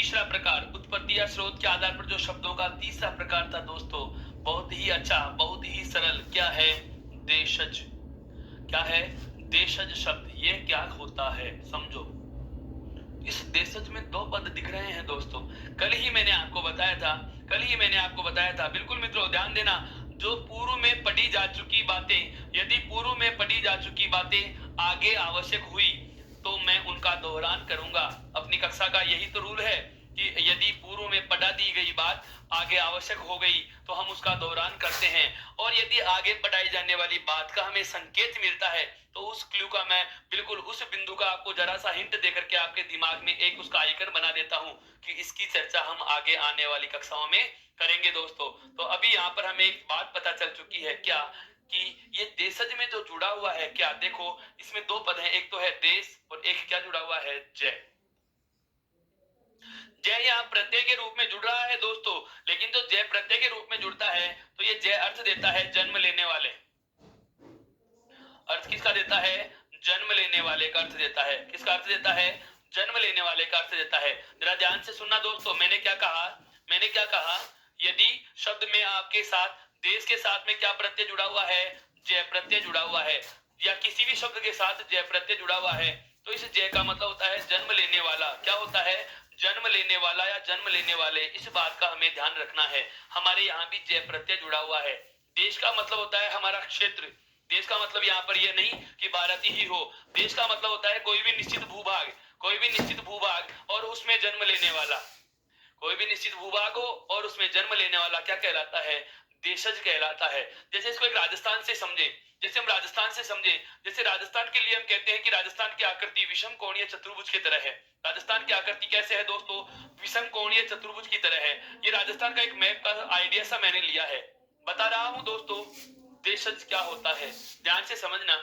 तीसरा प्रकार, उत्पत्ति या स्रोत के आधार पर जो शब्दों का तीसरा प्रकार था दोस्तों, बहुत ही अच्छा, बहुत ही सरल, क्या है? देशज। क्या है? देशज शब्द। ये क्या होता है समझो। इस देशज में दो पद दिख रहे हैं दोस्तों। कल ही मैंने आपको बताया था, बिल्कुल मित्रों ध्यान देना। जो पूर्व में पढ़ी जा चुकी बातें, यदि पूर्व में पढ़ी जा चुकी बातें आगे आवश्यक हुई तो मैं उनका दोहरान करूंगा। अपनी कक्षा का यही तो रूल है कि यदि पूर्व में पढ़ा दी गई बात आगे आवश्यक हो गई तो हम उसका दोहरान करते हैं, और यदि आगे पढ़ाई जाने वाली बात का हमें संकेत मिलता है तो उस क्लू का मैं बिल्कुल उस बिंदु का आपको जरा सा हिंट देकर के आपके दिमाग में एक उसका आइकन बना देता हूं कि इसकी चर्चा हम आगे आने वाली कक्षाओं में करेंगे दोस्तों। तो अभी यहाँ पर हमें एक बात पता चल चुकी है, क्या? कि ये देशज में जो जुड़ा हुआ है, क्या देखो इसमें दो पद हैं, एक तो है देश और एक क्या जुड़ा हुआ है? जय। जय यहाँ प्रत्यय के रूप में जुड़ रहा है दोस्तों, लेकिन जो जय प्रत्यय के रूप में जुड़ता है तो ये जय अर्थ देता है जन्म लेने वाले। अर्थ किसका देता है? जन्म लेने वाले का अर्थ देता है। किसका अर्थ देता है? जन्म लेने वाले का अर्थ देता है। जरा ध्यान से सुनना दोस्तों, मैंने क्या कहा? यदि शब्द में आपके साथ देश के साथ में क्या प्रत्यय जुड़ा हुआ है? जय प्रत्यय जुड़ा हुआ है, या किसी भी शब्द के साथ जय प्रत्यय जुड़ा हुआ है तो इस जय का मतलब होता है जन्म लेने वाला। क्या होता है? जन्म लेने वाला या जन्म लेने वाले। इस बात का हमें ध्यान रखना है। हमारे यहाँ भी जय प्रत्यय जुड़ा हुआ है। देश का मतलब होता है हमारा क्षेत्र। देश का मतलब यहाँ पर यह नहीं कि भारत ही हो। देश का मतलब होता है कोई भी निश्चित भूभाग और उसमें जन्म लेने वाला। कोई भी निश्चित भूभाग हो और उसमें जन्म लेने वाला क्या कहलाता है? देशज कहलाता है। जैसे इसको एक राजस्थान से समझे, जैसे राजस्थान के लिए हम कहते हैं कि राजस्थान की आकृति विषम कोणीय चतुर्भुज की तरह है। राजस्थान की आकृति कैसे है दोस्तों? विषम कोणीय चतुर्भुज की तरह है। ये राजस्थान का एक मैप का आइडिया सा मैंने लिया है, बता रहा हूं दोस्तों। देशज क्या होता है, ध्यान से समझना।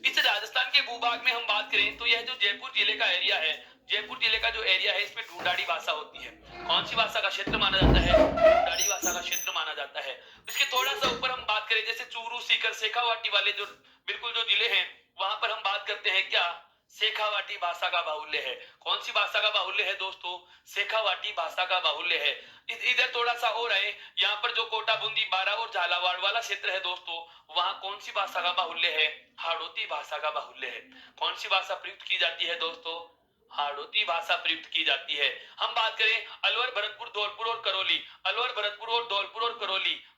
इस राजस्थान के भूभाग में हम बात करें तो यह जो जयपुर जिले का एरिया है, जयपुर जिले का जो एरिया है इसमें ढूंढाड़ी भाषा होती है। कौन सी भाषा का क्षेत्र माना जाता है? ढूंढाड़ी भाषा का क्षेत्र माना जाता है। इसके थोड़ा सा ऊपर हम बात करें, जैसे चूरू, सीकर, शेखावाटी वाले जो बिल्कुल जो जिले हैं वहां पर हम बात करते हैं क्या? शेखावाटी भाषा का बाहुल्य है। कौन सी भाषा का बाहुल्य है दोस्तों? शेखावाटी भाषा का बाहुल्य है। इधर थोड़ा सा और है, यहाँ पर जो कोटा, बूंदी, बारा और झालावाड़ वाला क्षेत्र है दोस्तों, वहां कौन सी भाषा का बाहुल्य है? हाड़ौती भाषा का बाहुल्य है। कौन सी भाषा प्रयुक्त की जाती है दोस्तों? हाड़ौती भाषा प्रयुक्त की जाती है। हम बात करें अलवर, भरतपुर, धौलपुर और करौली,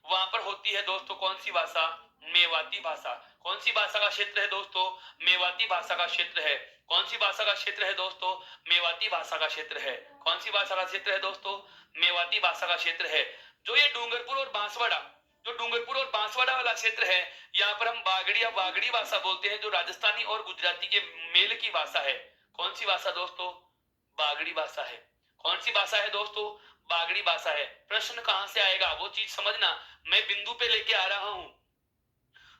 वहां पर होती है दोस्तों कौन सी भाषा? मेवाती भाषा। कौन सी भाषा का क्षेत्र है दोस्तों? मेवाती भाषा का क्षेत्र है। कौन सी भाषा का क्षेत्र है दोस्तों? मेवाती भाषा का क्षेत्र है। कौन सी भाषा का क्षेत्र है दोस्तों? मेवाती भाषा का क्षेत्र है। जो ये डूंगरपुर और बांसवाड़ा वाला क्षेत्र है, यहाँ पर हम बागड़ी या वागड़ी भाषा बोलते हैं, जो राजस्थानी और गुजराती के मेल की भाषा है। कौन सी भाषा दोस्तों? बागड़ी भाषा है। कौन सी भाषा है दोस्तों? बागड़ी भाषा है। प्रश्न कहां से आएगा वो चीज समझना, मैं बिंदु पे लेके आ रहा हूं।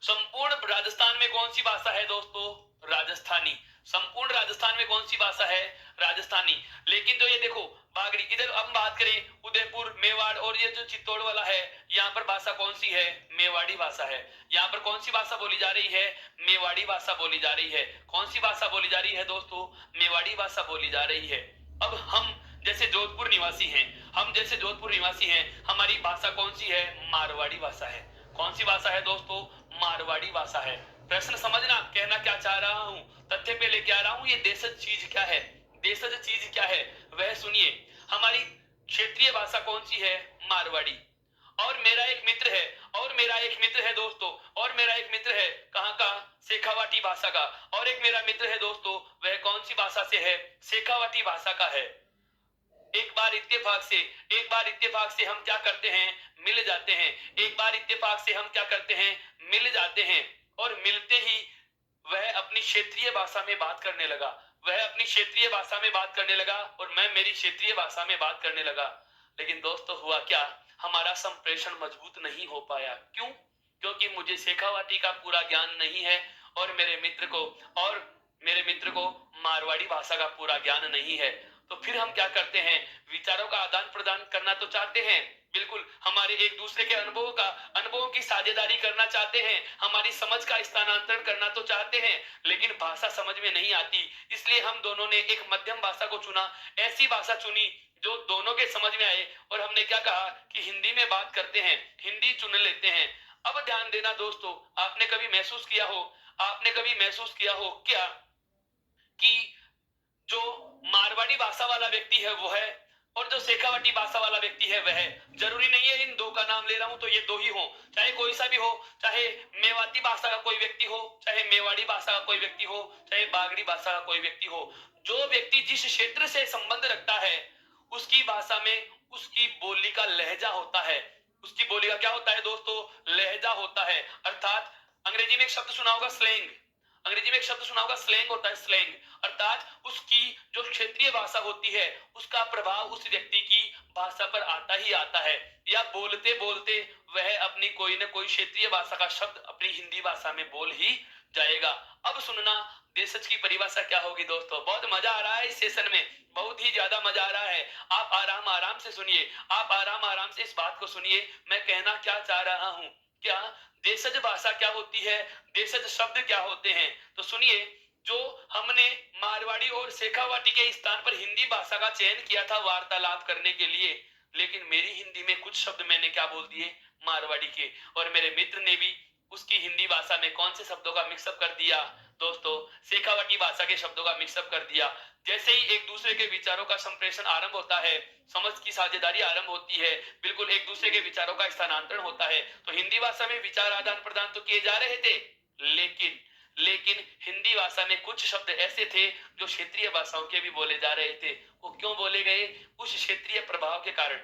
संपूर्ण राजस्थान में कौन सी भाषा है दोस्तों? राजस्थानी। संपूर्ण राजस्थान में कौन सी भाषा है? राजस्थानी। लेकिन जो ये देखो बागड़ी, इधर हम बात करें उदयपुर, मेवाड़ और ये जो चित्तौड़ वाला है, यहाँ पर भाषा कौन सी है? मेवाड़ी भाषा है। यहाँ पर कौन सी भाषा बोली जा रही है? मेवाड़ी भाषा बोली जा रही है। कौन सी भाषा बोली जा रही है दोस्तों? मेवाड़ी भाषा बोली जा रही है। अब हम जैसे जोधपुर निवासी हैं, हमारी भाषा कौन सी है? मारवाड़ी भाषा है। कौन सी भाषा है दोस्तों? मारवाड़ी भाषा है। प्रश्न समझना, कहना क्या चाह रहा हूं, तथ्य पे लेके आ रहा हूं। ये देशज चीज क्या है? वह सुनिए। हमारी क्षेत्रीय भाषा कौन सी है? मारवाड़ी। और मेरा एक मित्र है दोस्तों, कहाँ का? शेखावाटी भाषा का। और एक मेरा मित्र है दोस्तों, वह कौन सी भाषा से है? शेखावाटी भाषा का है। एक बार इत्तेफाक से हम क्या करते हैं? मिल जाते हैं। और मिलते ही वह अपनी क्षेत्रीय भाषा में बात करने लगा और मैं मेरी क्षेत्रीय भाषा में बात करने लगा। लेकिन दोस्तों हुआ क्या? हमारा संप्रेषण मजबूत नहीं हो पाया। क्यों? क्योंकि मुझे शेखावाटी का पूरा ज्ञान नहीं है और मेरे मित्र को मारवाड़ी भाषा का पूरा ज्ञान नहीं है। तो फिर हम क्या करते हैं, विचारों का आदान प्रदान करना तो चाहते हैं, बिल्कुल हमारे एक दूसरे के अनुभवों की साझेदारी करना चाहते हैं, हमारी समझ का स्थानांतरण करना तो चाहते हैं, लेकिन भाषा समझ में नहीं आती, इसलिए हम दोनों ने एक मध्यम भाषा को चुना, ऐसी भाषा चुनी जो दोनों के समझ में आए, और हमने क्या कहा कि हिंदी में बात करते हैं, हिंदी चुन लेते हैं। अब ध्यान देना दोस्तों, आपने कभी महसूस किया हो क्या कि जो मारवाड़ी भाषा वाला व्यक्ति है वो है, और जो शेखावाटी भाषा वाला व्यक्ति है वह है। जरूरी नहीं है इन दो का नाम ले रहा हूं तो ये दो ही हो, चाहे कोई सा भी हो, चाहे मेवाती भाषा का कोई व्यक्ति हो, चाहे मेवाड़ी भाषा का कोई व्यक्ति हो, चाहे बागड़ी भाषा का कोई व्यक्ति हो, जो व्यक्ति जिस क्षेत्र से संबंध रखता है उसकी भाषा में उसकी बोली का लहजा होता है। उसकी बोली का क्या होता है दोस्तों, लहजा होता है। अर्थात अंग्रेजी में एक शब्द सुना होगा स्लैंग, स्लैंग होता है, स्लैंग, अर्थात उसकी जो क्षेत्रीय भाषा होती है उसका प्रभाव उस व्यक्ति की भाषा पर आता ही आता है, या बोलते बोलते वह अपनी कोई न कोई क्षेत्रीय भाषा का शब्द अपनी हिंदी भाषा में बोल ही जाएगा। अब सुनना देशज की परिभाषा क्या होगी दोस्तों। बहुत मजा आ रहा है इस सेशन में, बहुत ही ज्यादा मजा आ रहा है। आप आराम से सुनिए, आप आराम से इस बात को सुनिए, मैं कहना क्या चाह रहा हूं। क्या देशज भाषा क्या होती है, देशज शब्द क्या होते हैं, तो सुनिए। जो हमने मारवाड़ी और शेखावाटी के स्थान पर हिंदी भाषा का चयन किया था वार्तालाप करने के लिए, लेकिन मेरी हिंदी में कुछ शब्द मैंने क्या बोल दिए, मारवाड़ी के, और मेरे मित्र ने भी उसकी हिंदी भाषा में कौन से शब्दों का मिक्सअप कर दिया दोस्तों, शेखावाटी भाषा के शब्दों का मिक्सअप कर दिया। जैसे ही एक दूसरे के विचारों का संप्रेषण आरंभ होता है, समझ की साझेदारी आरंभ होती है, बिल्कुल एक दूसरे के विचारों का स्थानांतरण होता है, तो हिंदी भाषा में विचार आदान प्रदान तो किए जा रहे थे, लेकिन हिंदी भाषा में कुछ शब्द ऐसे थे जो क्षेत्रीय भाषाओं के भी बोले जा रहे थे। वो क्यों बोले गए, उस क्षेत्रीय प्रभाव के कारण।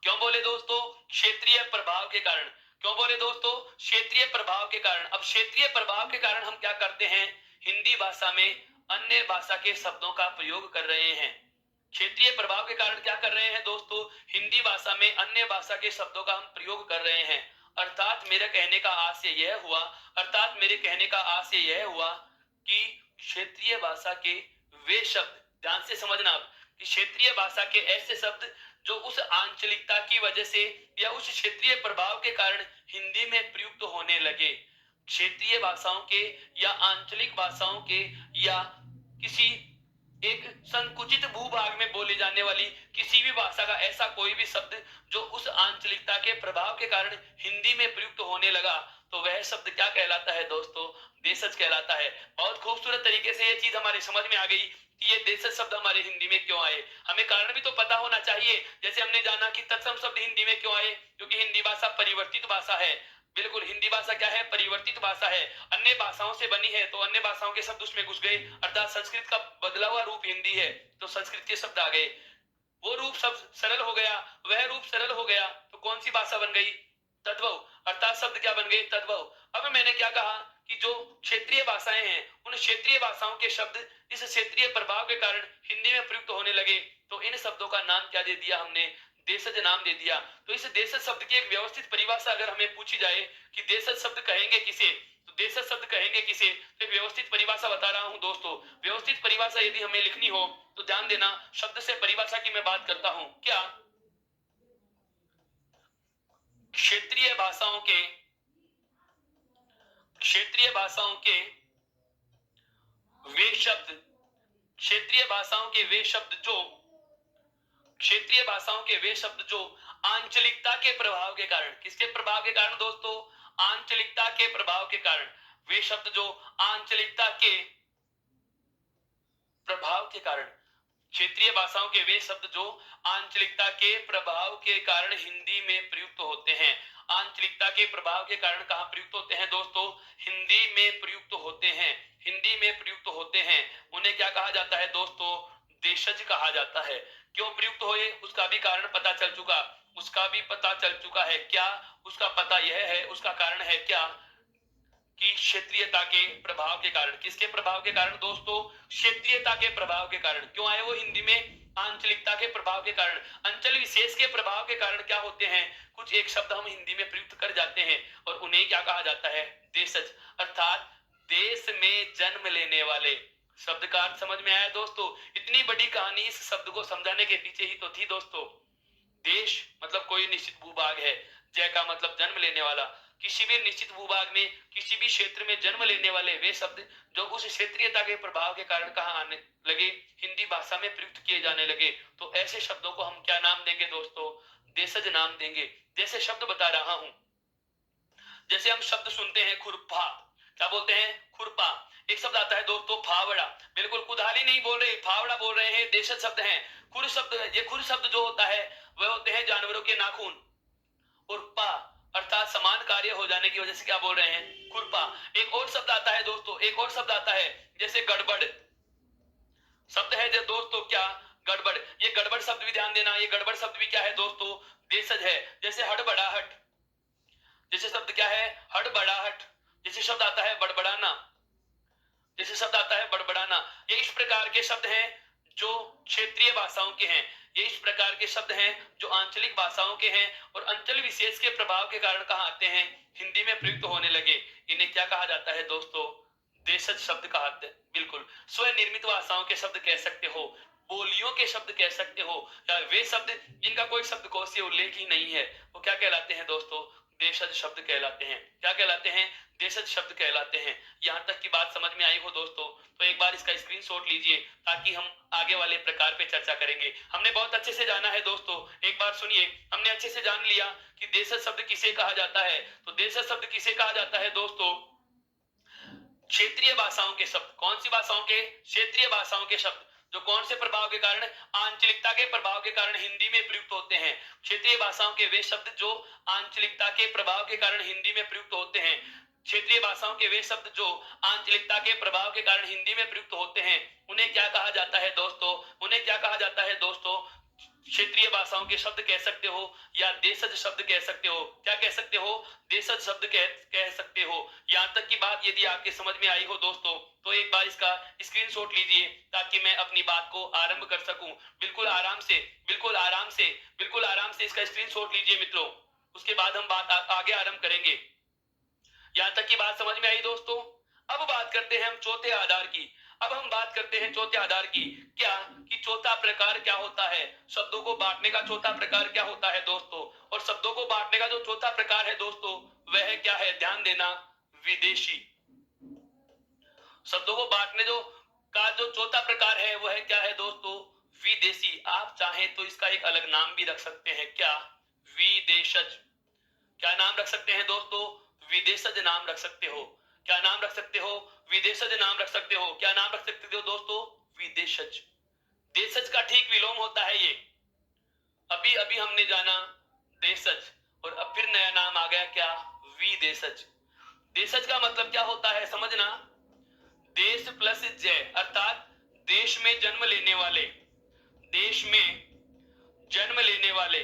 क्यों बोले दोस्तों, क्षेत्रीय प्रभाव के कारण। क्यों बोले दोस्तों, क्षेत्रीय प्रभाव के कारण। अब क्षेत्रीय प्रभाव के कारण हम क्या करते हैं, हिंदी भाषा में अन्य भाषा के शब्दों का प्रयोग कर रहे हैं। क्षेत्रीय प्रभाव के कारण क्या कर रहे हैं दोस्तों, हिंदी भाषा में अन्य भाषा के शब्दों का हम प्रयोग कर रहे हैं। अर्थात मेरे कहने का आशय यह हुआ कि क्षेत्रीय भाषा के वे शब्द, ध्यान से समझना आप, कि क्षेत्रीय भाषा के ऐसे शब्द जो उस आंचलिकता की वजह से या उस क्षेत्रीय प्रभाव के कारण हिंदी में प्रयुक्त होने लगे। क्षेत्रीय भाषाओं के या आंचलिक भाषाओं के या किसी एक संकुचित भूभाग में बोली जाने वाली किसी भी भाषा का ऐसा कोई भी शब्द जो उस आंचलिकता के प्रभाव के कारण हिंदी में प्रयुक्त होने लगा, तो वह शब्द क्या कहलाता है दोस्तों, देशज कहलाता है। बहुत खूबसूरत तरीके से ये चीज हमारे समझ में आ गई कि ये देशज शब्द हमारे हिंदी में क्यों आए। हमें कारण भी तो पता होना चाहिए। जैसे हमने जाना कि तत्सम शब्द हिंदी में क्यों आए, क्योंकि हिंदी भाषा परिवर्तित भाषा है। बिल्कुल, हिंदी भाषा क्या है, परिवर्तित भाषा है, अन्य भाषाओं से बनी है, तो अन्य भाषाओं के शब्द उसमें घुस गए, अर्थात संस्कृत का बदला हुआ रूप हिंदी है तो संस्कृत के शब्द आ गए, वो रूप सब सरल हो गया, वह रूप सरल हो गया, तो कौन सी भाषा बन गई, तद्भव, अर्थात शब्द क्या बन गए, तद्भव। अब मैंने क्या कहा कि जो क्षेत्रीय भाषाएं हैं उन क्षेत्रीय भाषाओं के शब्द इस क्षेत्रीय प्रभाव के कारण हिंदी में प्रयुक्त होने लगे, तो इन शब्दों का नाम क्या दे दिया हमने, देशज नाम दे दिया। तो इस देशज शब्द की एक व्यवस्थित परिभाषा अगर हमें पूछी जाए कि देशज शब्द कहेंगे किसे, तो देशज शब्द कहेंगे किसे, तो एक व्यवस्थित परिभाषा बता रहा हूं दोस्तों। व्यवस्थित परिभाषा यदि हमें लिखनी हो तो ध्यान देना, शब्द से परिभाषा की मैं बात करता हूं। क्या क्षेत्रीय भाषाओं के वे शब्द, क्षेत्रीय भाषाओं के वे शब्द जो आंचलिकता के प्रभाव के कारण, किसके प्रभाव के कारण दोस्तों, आंचलिकता के प्रभाव के कारण, वे शब्द जो आंचलिकता के प्रभाव के कारण, क्षेत्रीय भाषाओं के वे शब्द जो आंचलिकता के प्रभाव के कारण हिंदी में प्रयुक्त होते हैं। आंचलिकता के प्रभाव के कारण कहां प्रयुक्त होते हैं दोस्तों, हिंदी में प्रयुक्त होते हैं, हिंदी में प्रयुक्त होते हैं। उन्हें क्या कहा जाता है दोस्तों, देशज कहा जाता है। क्यों प्रयुक्त हुए उसका भी कारण पता चल चुका है। क्या उसका पता यह है, उसका कारण है क्या कि क्षेत्रीयता के प्रभाव के कारण, किसके प्रभाव के कारण दोस्तों, क्षेत्रीयता के प्रभाव के कारण। क्यों आए वो हिंदी में, आंचलिकता के प्रभाव के कारण। अंचल विशेष के प्रभाव के कारण क्या होते हैं, कुछ एक शब्द हम हिंदी में प्रयुक्त कर जाते हैं और उन्हें क्या कहा जाता है, देशज, अर्थात देश में जन्म लेने वाले, शब्द का अर्थ समझ में आया दोस्तों? इतनी बड़ी कहानी इस शब्द को समझाने के पीछे ही तो थी दोस्तों। देश मतलब कोई निश्चित भूभाग है, जय का मतलब जन्म लेने वाला। किसी भी निश्चित भूभाग में, किसी भी क्षेत्र में जन्म लेने वाले वे शब्द जो उस क्षेत्रीयता के प्रभाव के कारण कहाँ आने लगे, हिंदी भाषा में प्रयुक्त किए जाने लगे, तो ऐसे शब्दों को हम क्या नाम देंगे दोस्तों? देशज नाम देंगे। जैसे शब्द बता रहा हूं, जैसे हम शब्द सुनते हैं खुरपा, क्या बोलते हैं? खुरपा। एक शब्द आता है दोस्तों फावड़ा, बिल्कुल कुदाली नहीं बोल रहे, फावड़ा बोल रहे हैं, देशज शब्द है। खुर शब्द, ये खुर शब्द जो होता है वह होते हैं जानवरों के नाखून। और पा अर्थात समान कार्य हो जाने की वजह से क्या बोल रहे हैं? खुरपा। एक और शब्द आता है दोस्तों, एक और शब्द आता है जैसे गड़बड़ शब्द है जो दोस्तों, क्या? गड़बड़। ये गड़बड़ शब्द भी ध्यान देना, ये गड़बड़ शब्द भी क्या है दोस्तों? देशज है। जैसे हड़बड़ाहट, जैसे शब्द क्या है? हड़बड़ाहट। जैसे शब्द आता है बड़बड़ाना, जैसे शब्द आता है बड़बड़ाना। ये इस प्रकार के शब्द हैं जो क्षेत्रीय भाषाओं के हैं, ये इस प्रकार के शब्द हैं जो आंचलिक भाषाओं के हैं और अंचल विशेष के प्रभाव के कारण कहाँ आते हैं? हिंदी में प्रयुक्त होने लगे। इन्हें क्या कहा जाता है दोस्तों? देशज शब्द कहा जाता है। बिल्कुल स्वनिर्मित भाषाओं के शब्द कह सकते हो, बोलियों के शब्द कह सकते हो, या वे शब्द जिनका कोई शब्दकोशीय उल्लेख ही नहीं है, वो क्या कहलाते हैं दोस्तों? देशज शब्द कहलाते हैं। क्या कहलाते हैं? देशज शब्द कहलाते हैं। यहां तक की बात समझ में आई हो दोस्तों, तो एक बार इसका स्क्रीनशॉट लीजिए ताकि हम आगे वाले प्रकार पे चर्चा करेंगे। हमने बहुत अच्छे से जाना है दोस्तों, एक बार सुनिए। हमने अच्छे से जान लिया कि देशज शब्द किसे कहा जाता है। तो देशज शब्द किसे कहा जाता है दोस्तों? क्षेत्रीय भाषाओं के शब्द। कौन सी भाषाओं के? क्षेत्रीय भाषाओं के शब्द जो कौन से प्रभाव के कारण? आंचलिकता के प्रभाव के कारण हिंदी में प्रयुक्त होते हैं। क्षेत्रीय भाषाओं के वे शब्द जो आंचलिकता के प्रभाव के कारण हिंदी में प्रयुक्त होते हैं। क्षेत्रीय भाषाओं के वे शब्द जो आंचलिकता के प्रभाव के कारण हिंदी में प्रयुक्त होते हैं, उन्हें क्या कहा जाता है दोस्तों? उन्हें क्या कहा जाता है दोस्तों? क्षेत्रीय भाषाओं के शब्द कह सकते हो या देशज शब्द कह सकते हो। क्या कह सकते हो? देशज शब्द कह सकते हो। यहां तक की बात यदि आपके समझ में आई हो दोस्तों, तो एक बार इसका स्क्रीनशॉट लीजिए ताकि मैं अपनी बात को आरंभ कर सकूं। बिल्कुल आराम से, बिल्कुल आराम से, बिल्कुल आराम से इसका स्क्रीनशॉट लीजिए मित्रों। उसके बाद हम बात आगे आरंभ करेंगे। यहां तक की बात समझ में आई दोस्तों? अब बात करते हैं हम चौथे आधार की। अब हम बात करते हैं चौथे आधार की। क्या कि चौथा प्रकार क्या होता है? शब्दों को बांटने का चौथा प्रकार क्या होता है दोस्तों? और शब्दों को बांटने का जो चौथा प्रकार है दोस्तों, वह क्या है? ध्यान देना, विदेशी। शब्दों को बांटने जो चौथा प्रकार है वह क्या है दोस्तों? विदेशी। आप चाहें तो इसका एक अलग नाम भी रख सकते हैं। क्या? विदेशज। क्या नाम रख सकते हैं दोस्तों? विदेशज नाम रख सकते हो। क्या नाम रख सकते हो? विदेशज नाम रख सकते हो। क्या नाम रख सकते हो दोस्तों? विदेशज। देशज का ठीक विलोम होता है ये। अभी अभी हमने जाना देशज, और अब फिर नया नाम आ गया, क्या? विदेशज। देशज का मतलब क्या होता है समझना, देश प्लस जय, अर्थात देश में जन्म लेने वाले, देश में जन्म लेने वाले।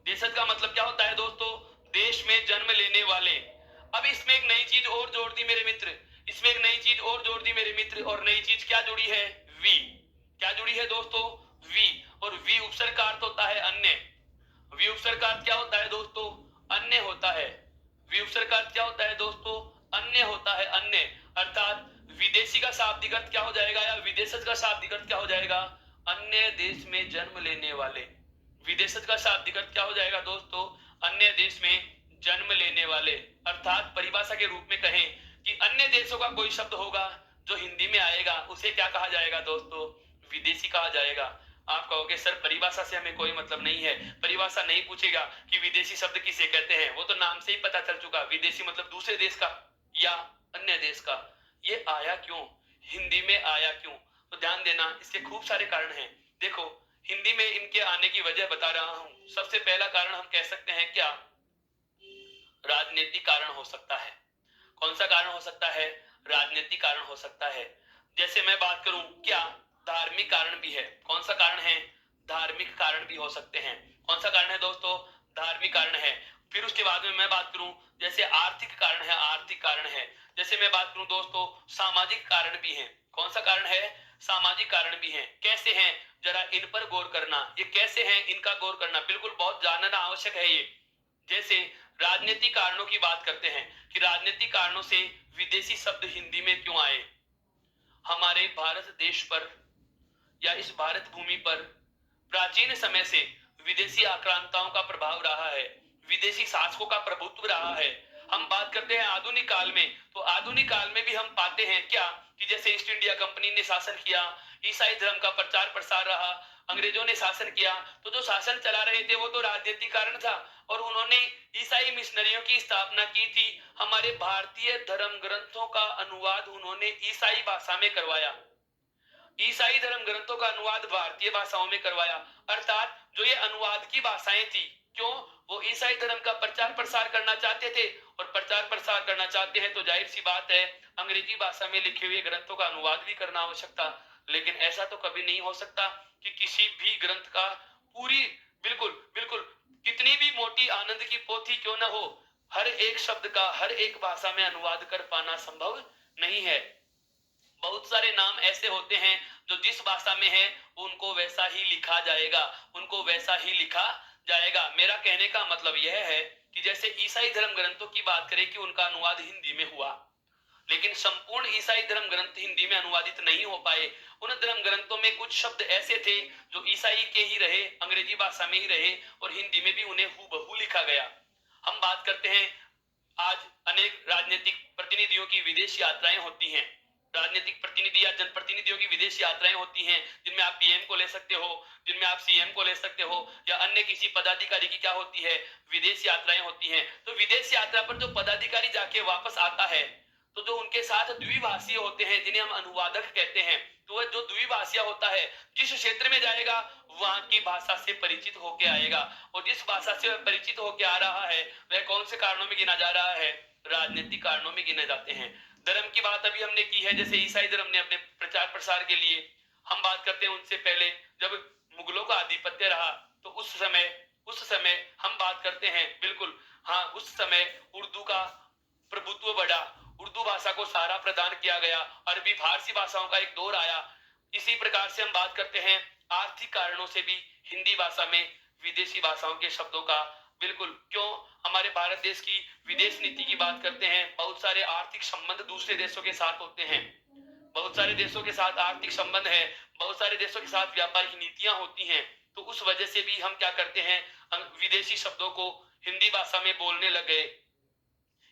देशज का मतलब क्या होता है दोस्तों? देश में जन्म लेने वाले। अब इसमें एक नई चीज और जोड़ दी मेरे मित्र, इसमें एक नई चीज और जोड़ दी मेरे मित्र, और नई चीज क्या जुड़ी है? वी। क्या जुड़ी है दोस्तों? वी। और वी उपसर्ग का अर्थ होता है अन्य। वी उपसर्ग का अर्थ क्या होता है दोस्तों? अन्य होता है। वी उपसर्ग का अर्थ क्या होता है दोस्तों? अन्य होता है, अन्य। अर्थात विदेशी का शाब्दिक अर्थ क्या हो जाएगा, या विदेशज का शाब्दिक अर्थ क्या हो जाएगा? अन्य देश में जन्म लेने वाले। विदेशज का शाब्दिक अर्थ क्या हो जाएगा दोस्तों? अन्य देश में जन्म लेने वाले। अर्थात परिभाषा के रूप में कहें कि अन्य देशों का कोई शब्द होगा जो हिंदी में आएगा, उसे क्या कहा जाएगा दोस्तों? विदेशी कहा जाएगा। आप कहोगे सर परिभाषा से हमें कोई मतलब नहीं है, परिभाषा नहीं पूछेगा कि विदेशी शब्द किसे कहते हैं, वो तो नाम से ही पता चल चुका, विदेशी मतलब दूसरे देश का या अन्य देश का। ये आया क्यों? हिंदी में आया क्यों? तो ध्यान देना, इसके खूब सारे कारण हैं। देखो हिंदी में इनके आने की वजह बता रहा हूं। सबसे पहला कारण हम कह सकते हैं क्या? राजनीतिक कारण हो सकता है। कौन सा कारण हो सकता है? राजनीतिक कारण हो सकता है। जैसे मैं बात करूं, क्या धार्मिक कारण भी है? कौन सा कारण है? धार्मिक कारण भी हो सकते हैं। कौन सा कारण है दोस्तों? धार्मिक कारण है। फिर उसके बाद में मैं बात करूं, जैसे आर्थिक कारण है, आर्थिक कारण है। जैसे मैं बात करूं दोस्तों, सामाजिक कारण भी है। कौन सा कारण है? सामाजिक कारण भी है। कैसे हैं, जरा इन पर गौर करना। ये कैसे हैं, इनका गौर करना बिल्कुल बहुत जानना आवश्यक है ये। जैसे राजनीतिक कारणों की बात करते हैं कि राजनीतिक कारणों से विदेशी शब्द हिंदी में क्यों आए, हमारे भारत देश पर या इस भारत भूमि पर प्राचीन समय से विदेशी आक्रांताओं का प्रभाव रहा है, विदेशी शासकों का प्रभुत्व रहा है। हम बात करते हैं आधुनिक काल में, तो आधुनिक काल में भी हम पाते हैं क्या कि जैसे ईस्ट इंडिया कंपनी ने शासन किया, ईसाई धर्म का प्रचार प्रसार रहा, अंग्रेजों ने शासन किया, तो जो शासन चला रहे थे वो तो राजनीतिक कारण था, और उन्होंने ईसाई मिशनरियों की स्थापना की थी। हमारे भारतीय धर्म ग्रंथों का अनुवाद उन्होंने ईसाई भाषा में करवाया, ईसाई धर्म ग्रंथों का अनुवाद भारतीय भाषाओं में करवाया। अर्थात जो ये अनुवाद की भाषाएं थी, क्यों? वो ईसाई धर्म का प्रचार प्रसार करना चाहते थे, और प्रचार प्रसार करना चाहते हैं तो जाहिर सी बात है अंग्रेजी भाषा में लिखे हुए ग्रंथों का अनुवाद भी करना आवश्यक था। लेकिन ऐसा तो कभी नहीं हो सकता कि किसी भी ग्रंथ का पूरी, बिल्कुल बिल्कुल, कितनी भी मोटी आनंद की पोथी क्यों ना हो, हर एक शब्द का हर एक भाषा में अनुवाद कर पाना संभव नहीं है। बहुत सारे नाम ऐसे होते हैं जो जिस भाषा में है उनको वैसा ही लिखा जाएगा, उनको वैसा ही लिखा जाएगा। मेरा कहने का मतलब यह है कि जैसे ईसाई धर्म ग्रंथों की बात करें कि उनका अनुवाद हिंदी में हुआ, लेकिन संपूर्ण ईसाई धर्म ग्रंथ हिंदी में अनुवादित नहीं हो पाए। उन धर्म ग्रंथों में कुछ शब्द ऐसे थे जो ईसाई के ही रहे, अंग्रेजी भाषा में ही रहे, और हिंदी में भी उन्हें हूबहू लिखा गया। हम बात करते हैं, आज अनेक राजनीतिक प्रतिनिधियों की विदेश यात्राएं होती हैं, राजनीतिक प्रतिनिधि या जनप्रतिनिधियों की विदेश यात्राएं होती हैं, जिनमें आप पीएम को ले सकते हो, जिनमें आप सीएम को ले सकते हो, या अन्य किसी पदाधिकारी की क्या होती है, विदेश यात्राएं होती हैं। तो विदेश यात्रा पर जो पदाधिकारी जाके वापस आता है, तो जो उनके साथ द्विभाषीय होते हैं जिन्हें हम अनुवादक कहते हैं, तो वह जो द्विभाषीय होता है जिस क्षेत्र में जाएगा वहां की भाषा से परिचित होके आएगा, और जिस भाषा से वह परिचित होके आ रहा है वह कौन से कारणों में गिना जा रहा है? राजनीतिक कारणों में गिने जाते हैं। धर्म की बात अभी हमने की है, जैसे ईसाई धर्म ने अपने प्रचार प्रसार के लिए, हम बात करते हैं उनसे पहले जब मुगलों का आधिपत्य रहा, तो उस समय हम बात करते हैं, बिल्कुल हाँ, उस समय उर्दू का प्रभुत्व बढ़ा, उर्दू भाषा को सहारा प्रदान किया गया, अरबी फारसी भाषाओं का एक दौर आया। इसी प्रकार से हम बात करते हैं आर्थिक कारणों से भी हिंदी भाषा में विदेशी भाषाओं के शब्दों का, बिल्कुल, क्यों? हमारे भारत देश की विदेश नीति की बात करते हैं, बहुत सारे आर्थिक संबंध दूसरे देशों के साथ होते हैं, बहुत सारे देशों के साथ आर्थिक संबंध है, बहुत सारे देशों के साथ व्यापारिक नीतियां होती हैं, तो उस वजह से भी हम क्या करते हैं, विदेशी शब्दों को हिंदी भाषा में बोलने लगे।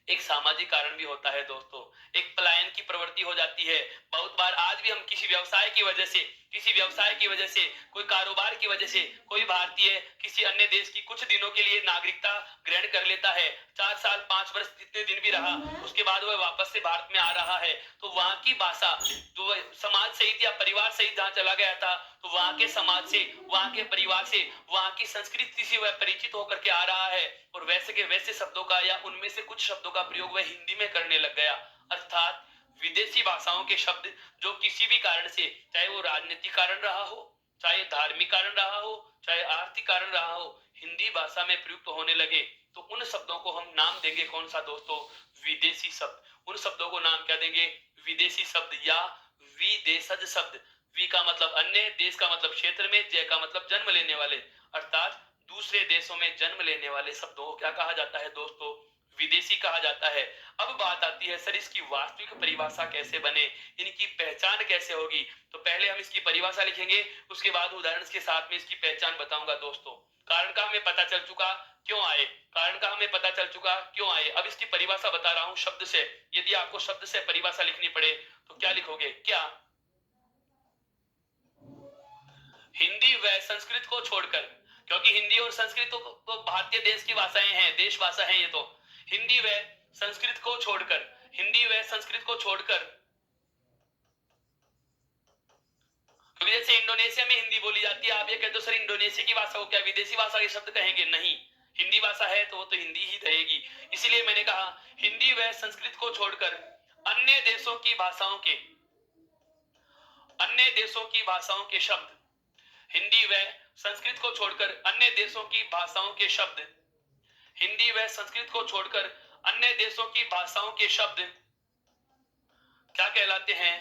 एक सामाजिक कारण भी होता है दोस्तों, एक पलायन की प्रवृत्ति हो जाती है। बहुत बार आज भी हम किसी व्यवसाय की वजह से, कोई कारोबार की वजह से, कोई भारतीय किसी अन्य देश की कुछ दिनों के लिए नागरिकता ग्रहण कर लेता है, 4 साल 5 वर्ष जितने दिन भी रहा, उसके बाद वह वापस से भारत में आ रहा है, तो वहां की भाषा जो वह समाज सहित या परिवार सहित जहां चला गया था, तो वहां के समाज से, वहां के परिवार से, वहां की संस्कृति से वह परिचित होकर के आ रहा है, और वैसे के वैसे शब्दों का या उनमें से कुछ शब्दों का प्रयोग वह हिंदी में करने लग गया। अर्थात विदेशी भाषाओं के शब्द जो किसी भी कारण से, चाहे वो राजनीतिक कारण रहा हो, चाहे धार्मिक कारण रहा हो, चाहे आर्थिक कारण रहा हो, हिंदी भाषा में प्रयुक्त होने लगे, तो उन शब्दों को हम नाम देंगे कौन सा दोस्तों? विदेशी शब्द। उन शब्दों को नाम क्या देंगे? विदेशी शब्द या विदेशज शब्द। वी का मतलब अन्य, देश का मतलब क्षेत्र में, जय का मतलब जन्म लेने वाले, अर्थात दूसरे देशों में जन्म लेने वाले शब्दों को क्या कहा जाता है दोस्तों? विदेशी कहा जाता है। अब बात आती है सर इसकी वास्तविक परिभाषा कैसे बने, इनकी पहचान कैसे होगी? तो पहले हम इसकी परिभाषा लिखेंगे, उसके बाद उदाहरण के साथ में इसकी पहचान बताऊंगा दोस्तों। कारण का हमें पता चल चुका क्यों आए, कारण का हमें पता चल चुका क्यों आए। अब इसकी परिभाषा बता रहा हूं शब्द से। यदि आपको शब्द से परिभाषा लिखनी पड़े तो क्या लिखोगे? क्या हिंदी व संस्कृत को छोड़कर, क्योंकि हिंदी और संस्कृत तो भारतीय देश की भाषाएं हैं, देश भाषा है ये तो। हिंदी व संस्कृत को छोड़कर, हिंदी व संस्कृत को छोड़कर, क्योंकि जैसे इंडोनेशिया में हिंदी बोली जाती है, आप ये कहते हो सर इंडोनेशिया की भाषा को क्या विदेशी भाषा के शब्द कहेंगे? नहीं, हिंदी भाषा है तो वो तो हिंदी ही रहेगी। इसीलिए मैंने कहा हिंदी व संस्कृत को छोड़कर अन्य देशों की भाषाओं के, अन्य देशों की भाषाओं के शब्द, हिंदी व संस्कृत को छोड़कर अन्य देशों की भाषाओं के शब्द, हिंदी व संस्कृत को छोड़कर अन्य देशों की भाषाओं के शब्द क्या कहलाते हैं?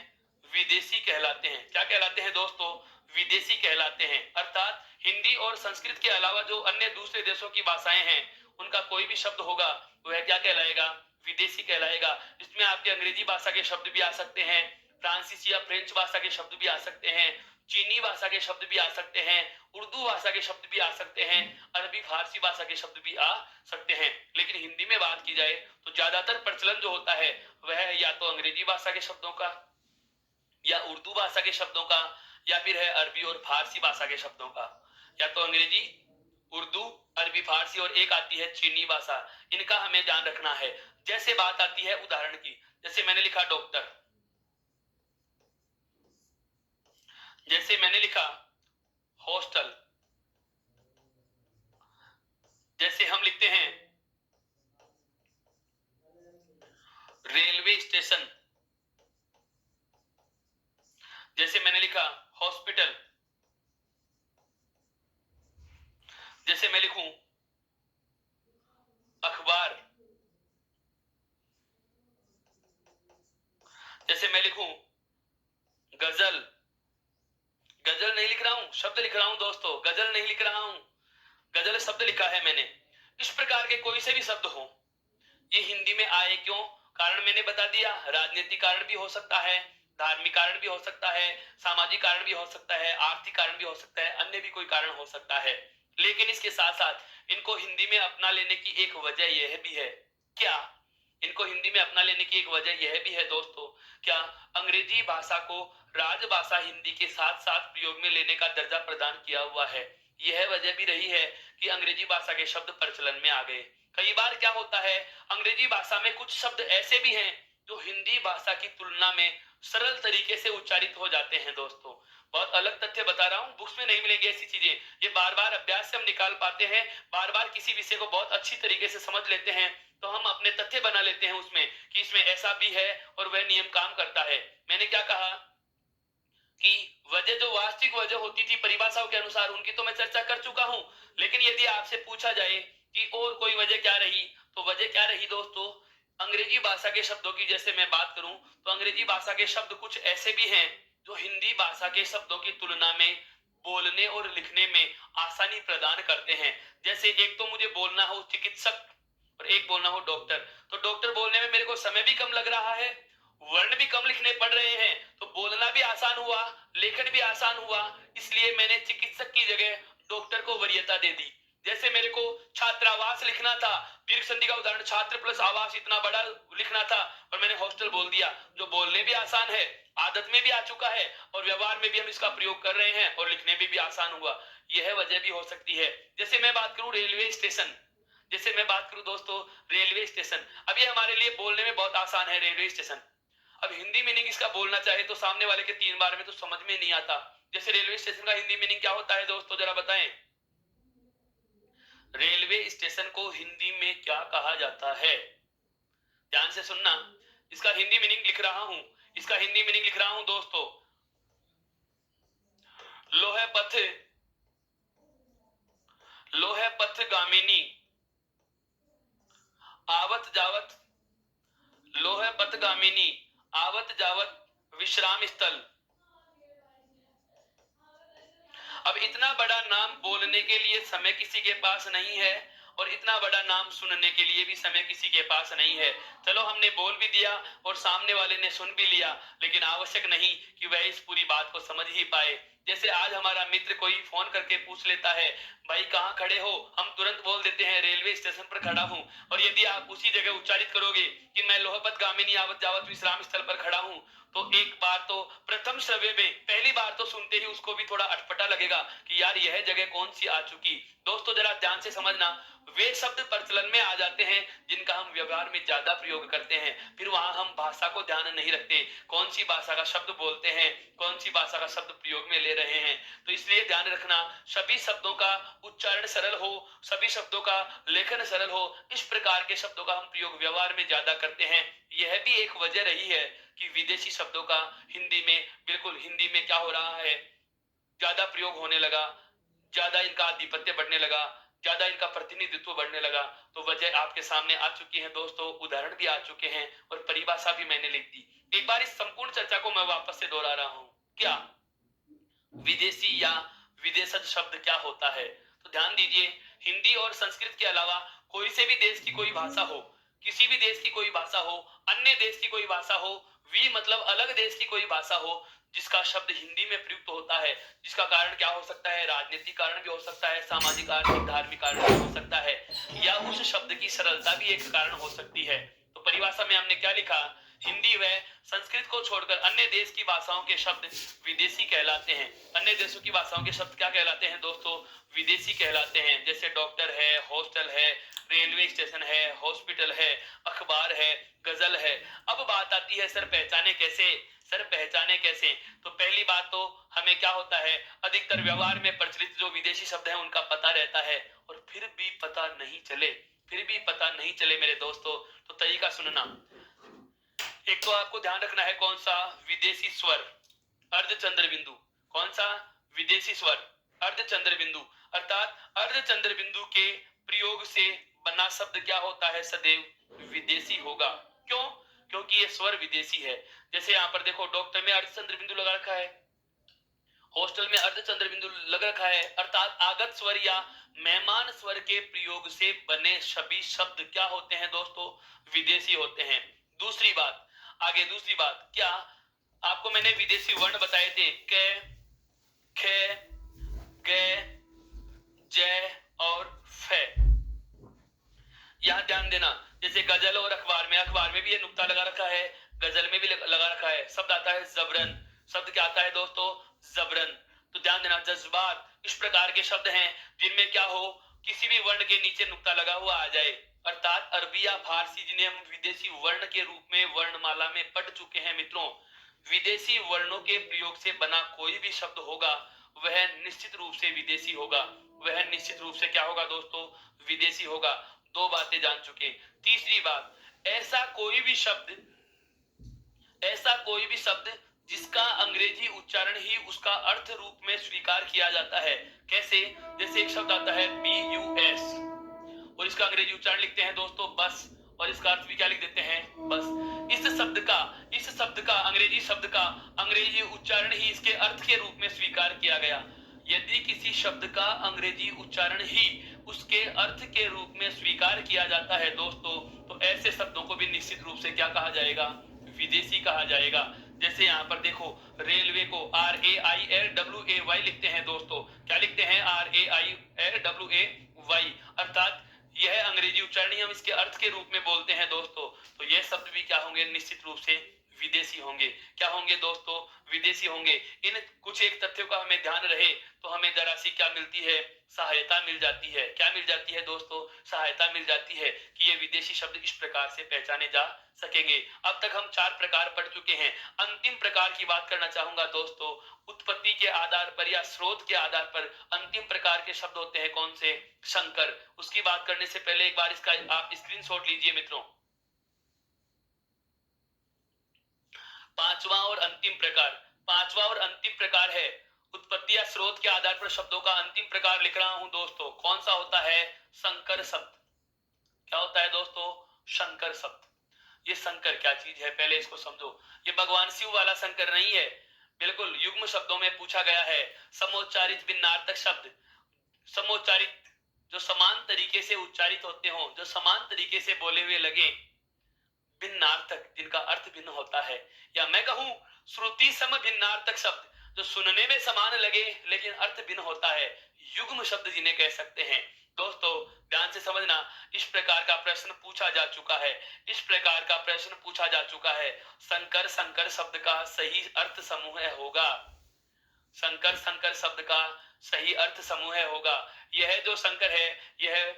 विदेशी कहलाते हैं। क्या कहलाते हैं दोस्तों? विदेशी कहलाते हैं। अर्थात हिंदी और संस्कृत के अलावा जो अन्य दूसरे देशों की भाषाएं हैं उनका कोई भी शब्द होगा वह क्या कहलाएगा? विदेशी कहलाएगा। इसमें आपके अंग्रेजी भाषा के शब्द भी आ सकते हैं, फ्रांसीसी या फ्रेंच भाषा के शब्द भी आ सकते हैं, चीनी भाषा के शब्द भी आ सकते हैं, उर्दू भाषा के शब्द भी आ सकते हैं, अरबी फारसी भाषा के शब्द भी आ सकते हैं। लेकिन हिंदी में बात की जाए तो ज्यादातर प्रचलन जो होता है वह है या तो अंग्रेजी भाषा के शब्दों का, या उर्दू भाषा के शब्दों का, या फिर है अरबी और फारसी भाषा के शब्दों का। या तो अंग्रेजी, उर्दू, अरबी, फारसी और एक आती है चीनी भाषा। इनका हमें ध्यान रखना है। जैसे बात आती है उदाहरण की, जैसे मैंने लिखा डॉक्टर, जैसे मैंने लिखा हॉस्टल, जैसे हम लिखते हैं रेलवे स्टेशन, जैसे मैंने लिखा हॉस्पिटल, जैसे मैं लिखूं अखबार, जैसे मैं लिखूं गजल, गजल नहीं लिख रहा हूं, शब्द लिख रहा हूं दोस्तों, गजल नहीं लिख रहा हूं, गजल शब्द लिखा है मैंने। इस प्रकार के कोई से भी शब्द हो, ये हिंदी में आए क्यों? कारण मैंने बता दिया, राजनीतिक कारण भी हो सकता है, धार्मिक कारण भी हो सकता है, सामाजिक कारण भी हो सकता है, आर्थिक कारण भी हो सकता है, अन्य भी कोई कारण हो सकता है। लेकिन इसके साथ साथ इनको हिंदी में अपना लेने की एक वजह यह भी है, क्या इनको हिंदी में अपना लेने की एक वजह यह भी है दोस्तों, क्या अंग्रेजी भाषा को राजभाषा हिंदी के साथ साथ प्रयोग में लेने का दर्जा प्रदान किया हुआ है। यह वजह भी रही है कि अंग्रेजी भाषा के शब्द प्रचलन में आ गए। कई बार क्या होता है, अंग्रेजी भाषा में कुछ शब्द ऐसे भी हैं जो हिंदी भाषा की तुलना में सरल तरीके से उच्चारित हो जाते हैं दोस्तों। बहुत अलग तथ्य बता रहा हूं, बुक्स में नहीं मिलेंगे ऐसी चीजें। ये बार बार अभ्यास से हम निकाल पाते हैं, बार बार किसी विषय को बहुत अच्छी तरीके से समझ लेते हैं तो हम अपने तथ्य बना लेते हैं उसमें कि इसमें ऐसा भी है और वह नियम काम करता है। मैंने क्या कहा कि वजह जो वास्तविक वजह होती थी परिभाषाओं के अनुसार, उनकी तो मैं चर्चा कर चुका हूं। लेकिन यदि आपसे पूछा जाए कि और कोई वजह क्या रही, तो वजह क्या रही दोस्तों, अंग्रेजी भाषा के शब्दों की जैसे मैं बात करूं तो अंग्रेजी भाषा के शब्द कुछ ऐसे भी हैं जो हिंदी भाषा के शब्दों की तुलना में बोलने और लिखने में आसानी प्रदान करते हैं। जैसे एक तो मुझे बोलना हो चिकित्सक और एक बोलना हो डॉक्टर, तो डॉक्टर बोलने में मेरे को समय भी कम लग रहा है, वर्ण भी कम लिखने पड़ रहे हैं, तो बोलना भी आसान हुआ, लेखन भी आसान हुआ, इसलिए मैंने चिकित्सक की जगह डॉक्टर को वरीयता दे दी। जैसे मेरे को छात्रावास लिखना था, दीर्घ संधि का उदाहरण छात्र प्लस आवास इतना बड़ा लिखना था और मैंने हॉस्टल बोल दिया, जो बोलने भी आसान है, आदत में भी आ चुका है और व्यवहार में भी हम इसका प्रयोग कर रहे हैं और लिखने में भी आसान हुआ। यह वजह भी हो सकती है। जैसे मैं बात करूं रेलवे स्टेशन, जैसे मैं बात करूं दोस्तों रेलवे स्टेशन, अब ये हमारे लिए बोलने में बहुत आसान है रेलवे स्टेशन। अब हिंदी मीनिंग इसका बोलना चाहे तो सामने वाले के 3 बार में तो समझ में नहीं आता। जैसे रेलवे स्टेशन का हिंदी मीनिंग क्या होता है दोस्तों, जरा बताएं। रेलवे स्टेशन को हिंदी में क्या कहा जाता है? ध्यान से सुनना, इसका हिंदी मीनिंग लिख रहा हूं, इसका हिंदी मीनिंग लिख रहा हूं दोस्तों, लोहे पथ, लोहे पथ गामिनी आवत जावत, लोहे पथ गामिनी आवत जावत विश्राम स्थल। अब इतना बड़ा नाम बोलने के लिए समय किसी के पास नहीं है और इतना बड़ा नाम सुनने के लिए भी समय किसी के पास नहीं है। चलो हमने बोल भी दिया और सामने वाले ने सुन भी लिया, लेकिन आवश्यक नहीं कि वह इस पूरी बात को समझ ही पाए। जैसे आज हमारा मित्र कोई फोन करके पूछ लेता है, भाई कहाँ खड़े हो, हम तुरंत बोल देते हैं रेलवे स्टेशन पर खड़ा हूं। और यदि आप उसी जगह उच्चारित करोगे कि मैं लोहपत गामिनी आवत जावत विश्राम स्थल पर खड़ा हूं, तो एक बार तो प्रथम श्रव्य में पहली बार तो सुनते ही उसको भी थोड़ा अटपटा लगेगा कि यार यह जगह कौन सी आ चुकी। दोस्तों जरा ध्यान से समझना, वे शब्द प्रचलन में आ जाते हैं जिनका हम व्यवहार में ज्यादा प्रयोग करते हैं, फिर वहां हम भाषा को ध्यान नहीं रखते, कौन सी भाषा का शब्द बोलते हैं, कौन सी भाषा का शब्द प्रयोग में ले रहे हैं। तो इसलिए ध्यान रखना, सभी शब्दों का उच्चारण सरल हो, सभी शब्दों का लेखन सरल हो, इस प्रकार के शब्दों का हम प्रयोग व्यवहार में ज्यादा करते हैं। यह भी एक वजह रही है कि विदेशी शब्दों का हिंदी में, बिल्कुल हिंदी में क्या हो रहा है, ज्यादा प्रयोग होने लगा, ज्यादा इनका आधिपत्य बढ़ने लगा, ज्यादा इनका प्रतिनिधित्व बढ़ने लगा। तो वजह आपके सामने आ चुकी है दोस्तों, उदाहरण भी आ चुके हैं और परिभाषा भी मैंने लिख दी। एक बार इस संपूर्ण चर्चा को मैं वापस से दोहरा रहा हूं, क्या विदेशी या विदेशज शब्द क्या होता है? तो ध्यान दीजिए, हिंदी और संस्कृत के अलावा कोई से भी देश की कोई भाषा हो, किसी भी देश की कोई भाषा हो, अन्य देश की कोई भाषा हो, वी मतलब अलग देश की कोई भाषा हो जिसका शब्द हिंदी में प्रयुक्त होता है, जिसका कारण क्या हो सकता है, राजनीतिक कारण भी हो सकता है, सामाजिक आर्थिक धार्मिक कारण भी हो सकता है, या उस शब्द की सरलता भी एक कारण हो सकती है। तो परिभाषा में हमने क्या लिखा, हिंदी व संस्कृत को छोड़कर अन्य देश की भाषाओं के शब्द विदेशी कहलाते हैं। अन्य देशों की भाषाओं के शब्द क्या कहलाते हैं दोस्तों, विदेशी कहलाते हैं। जैसे डॉक्टर है, हॉस्टल है, रेलवे स्टेशन है, हॉस्पिटल है, अखबार है, गजल है। अब बात आती है सर पहचाने कैसे, सर पहचाने कैसे। तो पहली बात तो हमें क्या होता है, अधिकतर व्यवहार में प्रचलित जो विदेशी शब्द हैं उनका पता रहता है, और फिर भी पता नहीं चले, फिर भी पता नहीं चले मेरे दोस्तों, तो तरीका सुनना। एक तो आपको ध्यान रखना है कौन सा, विदेशी स्वर अर्धचंद्र बिंदु। कौन सा, विदेशी स्वर अर्धचंद्र बिंदु, अर्थात अर्धचंद्र बिंदु के प्रयोग से बना शब्द क्या होता है, सदैव विदेशी होगा। क्यों, क्योंकि ये स्वर विदेशी है। जैसे यहाँ पर देखो, डॉक्टर में अर्धचंद्र बिंदु लगा रखा है, हॉस्टल में अर्धचंद्र बिंदु लग रखा है, अर्थात आगत स्वर या मेहमान स्वर के प्रयोग से बने सभी शब्द क्या होते हैं दोस्तों, विदेशी होते हैं। दूसरी बात, आगे दूसरी बात क्या, आपको मैंने विदेशी वर्ण बताए थे, क, ख, ग, ज और फ। यहां ध्यान देना, जैसे गजल और अखबार में भी ये नुक्ता लगा रखा है, गजल में भी लगा रखा है। शब्द आता है जबरन, शब्द क्या आता है दोस्तों, जबरन। तो ध्यान देना, जज्बात इस प्रकार के शब्द हैं जिनमें क्या हो, किसी भी वर्ण के नीचे नुक्ता लगा हुआ आ जाए, अर्थात अरबी या फारसी जिन्हें हम विदेशी वर्ण के रूप में वर्णमाला में पढ़ चुके हैं मित्रों, विदेशी वर्णों के प्रयोग से बना कोई भी शब्द होगा वह निश्चित रूप से विदेशी होगा, वह निश्चित रूप से क्या होगा दोस्तों, विदेशी होगा। दो बातें जान चुके। तीसरी बात, ऐसा कोई भी शब्द, ऐसा कोई भी शब्द जिसका अंग्रेजी उच्चारण ही उसका अर्थ रूप में स्वीकार किया जाता है। कैसे, जैसे एक शब्द आता है BUS और इसका अंग्रेजी उच्चारण लिखते हैं दोस्तों बस, और इसका अर्थ भी क्या लिख देते हैं, बस। इस शब्द का अंग्रेजी शब्द का अंग्रेजी उच्चारण ही इसके अर्थ के रूप में स्वीकार किया गया। यदि किसी शब्द का अंग्रेजी उच्चारण ही उसके अर्थ के रूप में स्वीकार किया जाता है दोस्तों, तो ऐसे शब्दों को भी निश्चित रूप से क्या कहा जाएगा, विदेशी कहा जाएगा। जैसे यहाँ पर देखो, रेलवे को RAILWAY लिखते हैं दोस्तों, क्या लिखते हैं, RAILWAY, अर्थात यह अंग्रेजी उच्चारण ही हम इसके अर्थ के रूप में बोलते हैं दोस्तों। तो यह शब्द भी क्या होंगे, निश्चित रूप से विदेशी होंगे। क्या होंगे दोस्तों, विदेशी होंगे। इन कुछ एक तथ्यों का हमें ध्यान रहे तो हमें जरा सी क्या मिलती है, सहायता मिल जाती है। क्या मिल जाती है दोस्तों, सहायता मिल जाती है कि ये विदेशी शब्द इस प्रकार से पहचाने जा सकेंगे। अब तक हम 4 प्रकार पढ़ चुके हैं। अंतिम प्रकार की बात करना चाहूंगा दोस्तों, उत्पत्ति के आधार पर या स्रोत के आधार पर अंतिम प्रकार के शब्द होते हैं कौन से, संकर। उसकी बात करने से पहले एक बार इसका आप स्क्रीनशॉट लीजिए मित्रों। पांचवा और अंतिम प्रकार है उत्पत्ति या स्रोत के आधार पर शब्दों का अंतिम प्रकार लिख रहा हूं दोस्तों। कौन सा होता है, संकर शब्द। क्या होता है दोस्तों, संकर शब्द। ये संकर क्या चीज है, पहले इसको समझो। ये भगवान शिव वाला संकर नहीं है, बिल्कुल युग्म शब्दों में पूछा गया है। समोच्चारित भिन्नार्थक शब्द, समोच्चारित जो समान तरीके से उच्चारित होते हो, जो समान तरीके से बोले हुए लगे, भिन्नार्थक जिनका अर्थ भिन्न होता है, या मैं कहूं श्रुति सम भिन्नार्थक शब्द जो सुनने में समान लगे लेकिन अर्थ भिन्न होता है, युग्म शब्द जिन्हें कह सकते हैं। दोस्तों ध्यान से समझना, इस प्रकार का प्रश्न पूछा जा चुका है, इस प्रकार का प्रश्न पूछा जा चुका है। संकर संकर शब्द का सही अर्थ समूह होगा, संकर संकर शब्द का सही अर्थ समूह होगा। यह जो संकर है, यह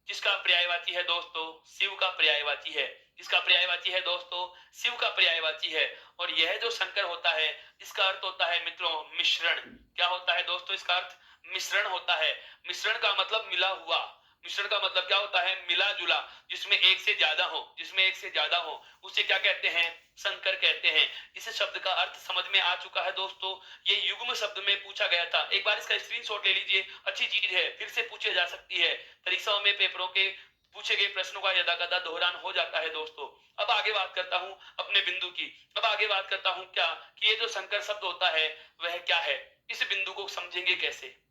किसका पर्यायवाची है दोस्तों, शिव का पर्यायवाची है। इसका पर्यायवाची है दोस्तों, शिव का पर्यायवाची है। और यह जो संकर होता है, इसका अर्थ होता है मित्रों मिश्रण। क्या होता है दोस्तों, इसका अर्थ मिश्रण होता है। मिश्रण का मतलब मिला हुआ, मिश्रण का मतलब क्या होता है, मिला जुला, जिसमें एक से ज्यादा हो, जिसमें एक से ज्यादा हो, उसे क्या कहते हैं, संकर कहते हैं। इस शब्द का अर्थ समझ में आ चुका है दोस्तों। ये युग्म शब्द में पूछा गया था, एक बार इसका स्क्रीनशॉट ले लीजिए, अच्छी चीज है, फिर से पूछे जा सकती है। परीक्षाओं में पेपरों के पूछे गए प्रश्नों का यदा कदा दोहरान हो जाता है दोस्तों। अब आगे बात करता हूं अपने बिंदु की, अब आगे बात करता हूं क्या कि ये जो संकर शब्द होता है वह क्या है, इस बिंदु को समझेंगे कैसे।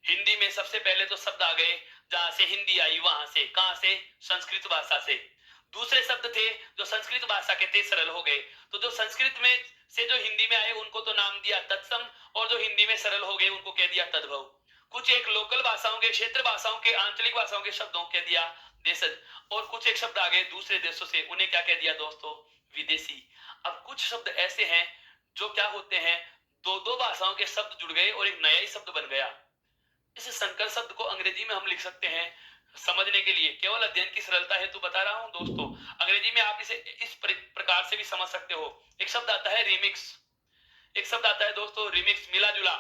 हिंदी में सबसे पहले तो शब्द आ गए, जहां से हिंदी आई वहां से, कहां से, संस्कृत भाषा से। दूसरे शब्द थे जो संस्कृत भाषा के थे सरल हो गए। तो जो संस्कृत में से जो हिंदी में आए उनको तो नाम दिया तत्सम, और जो हिंदी में सरल हो गए उनको कह दिया तद्भव। कुछ एक लोकल भाषाओं के, क्षेत्र भाषाओं के, आंचलिक भाषाओं के शब्दों कह दिया देशज, और कुछ एक शब्द आ गए दूसरे देशों से, उन्हें क्या कह दिया दोस्तों, विदेशी। अब कुछ शब्द ऐसे हैं जो क्या होते हैं, दो दो भाषाओं के शब्द जुड़ गए और एक नया ही शब्द बन गया। इस संकर शब्द को अंग्रेजी में हम लिख सकते हैं, समझने के लिए केवल अध्ययन की सरलता हेतु बता रहा हूं दोस्तों। अंग्रेजी में आप इसे इस प्रकार से भी समझ सकते हो। एक शब्द आता है रिमिक्स, एक शब्द आता है दोस्तों रिमिक्स, मिला जुला।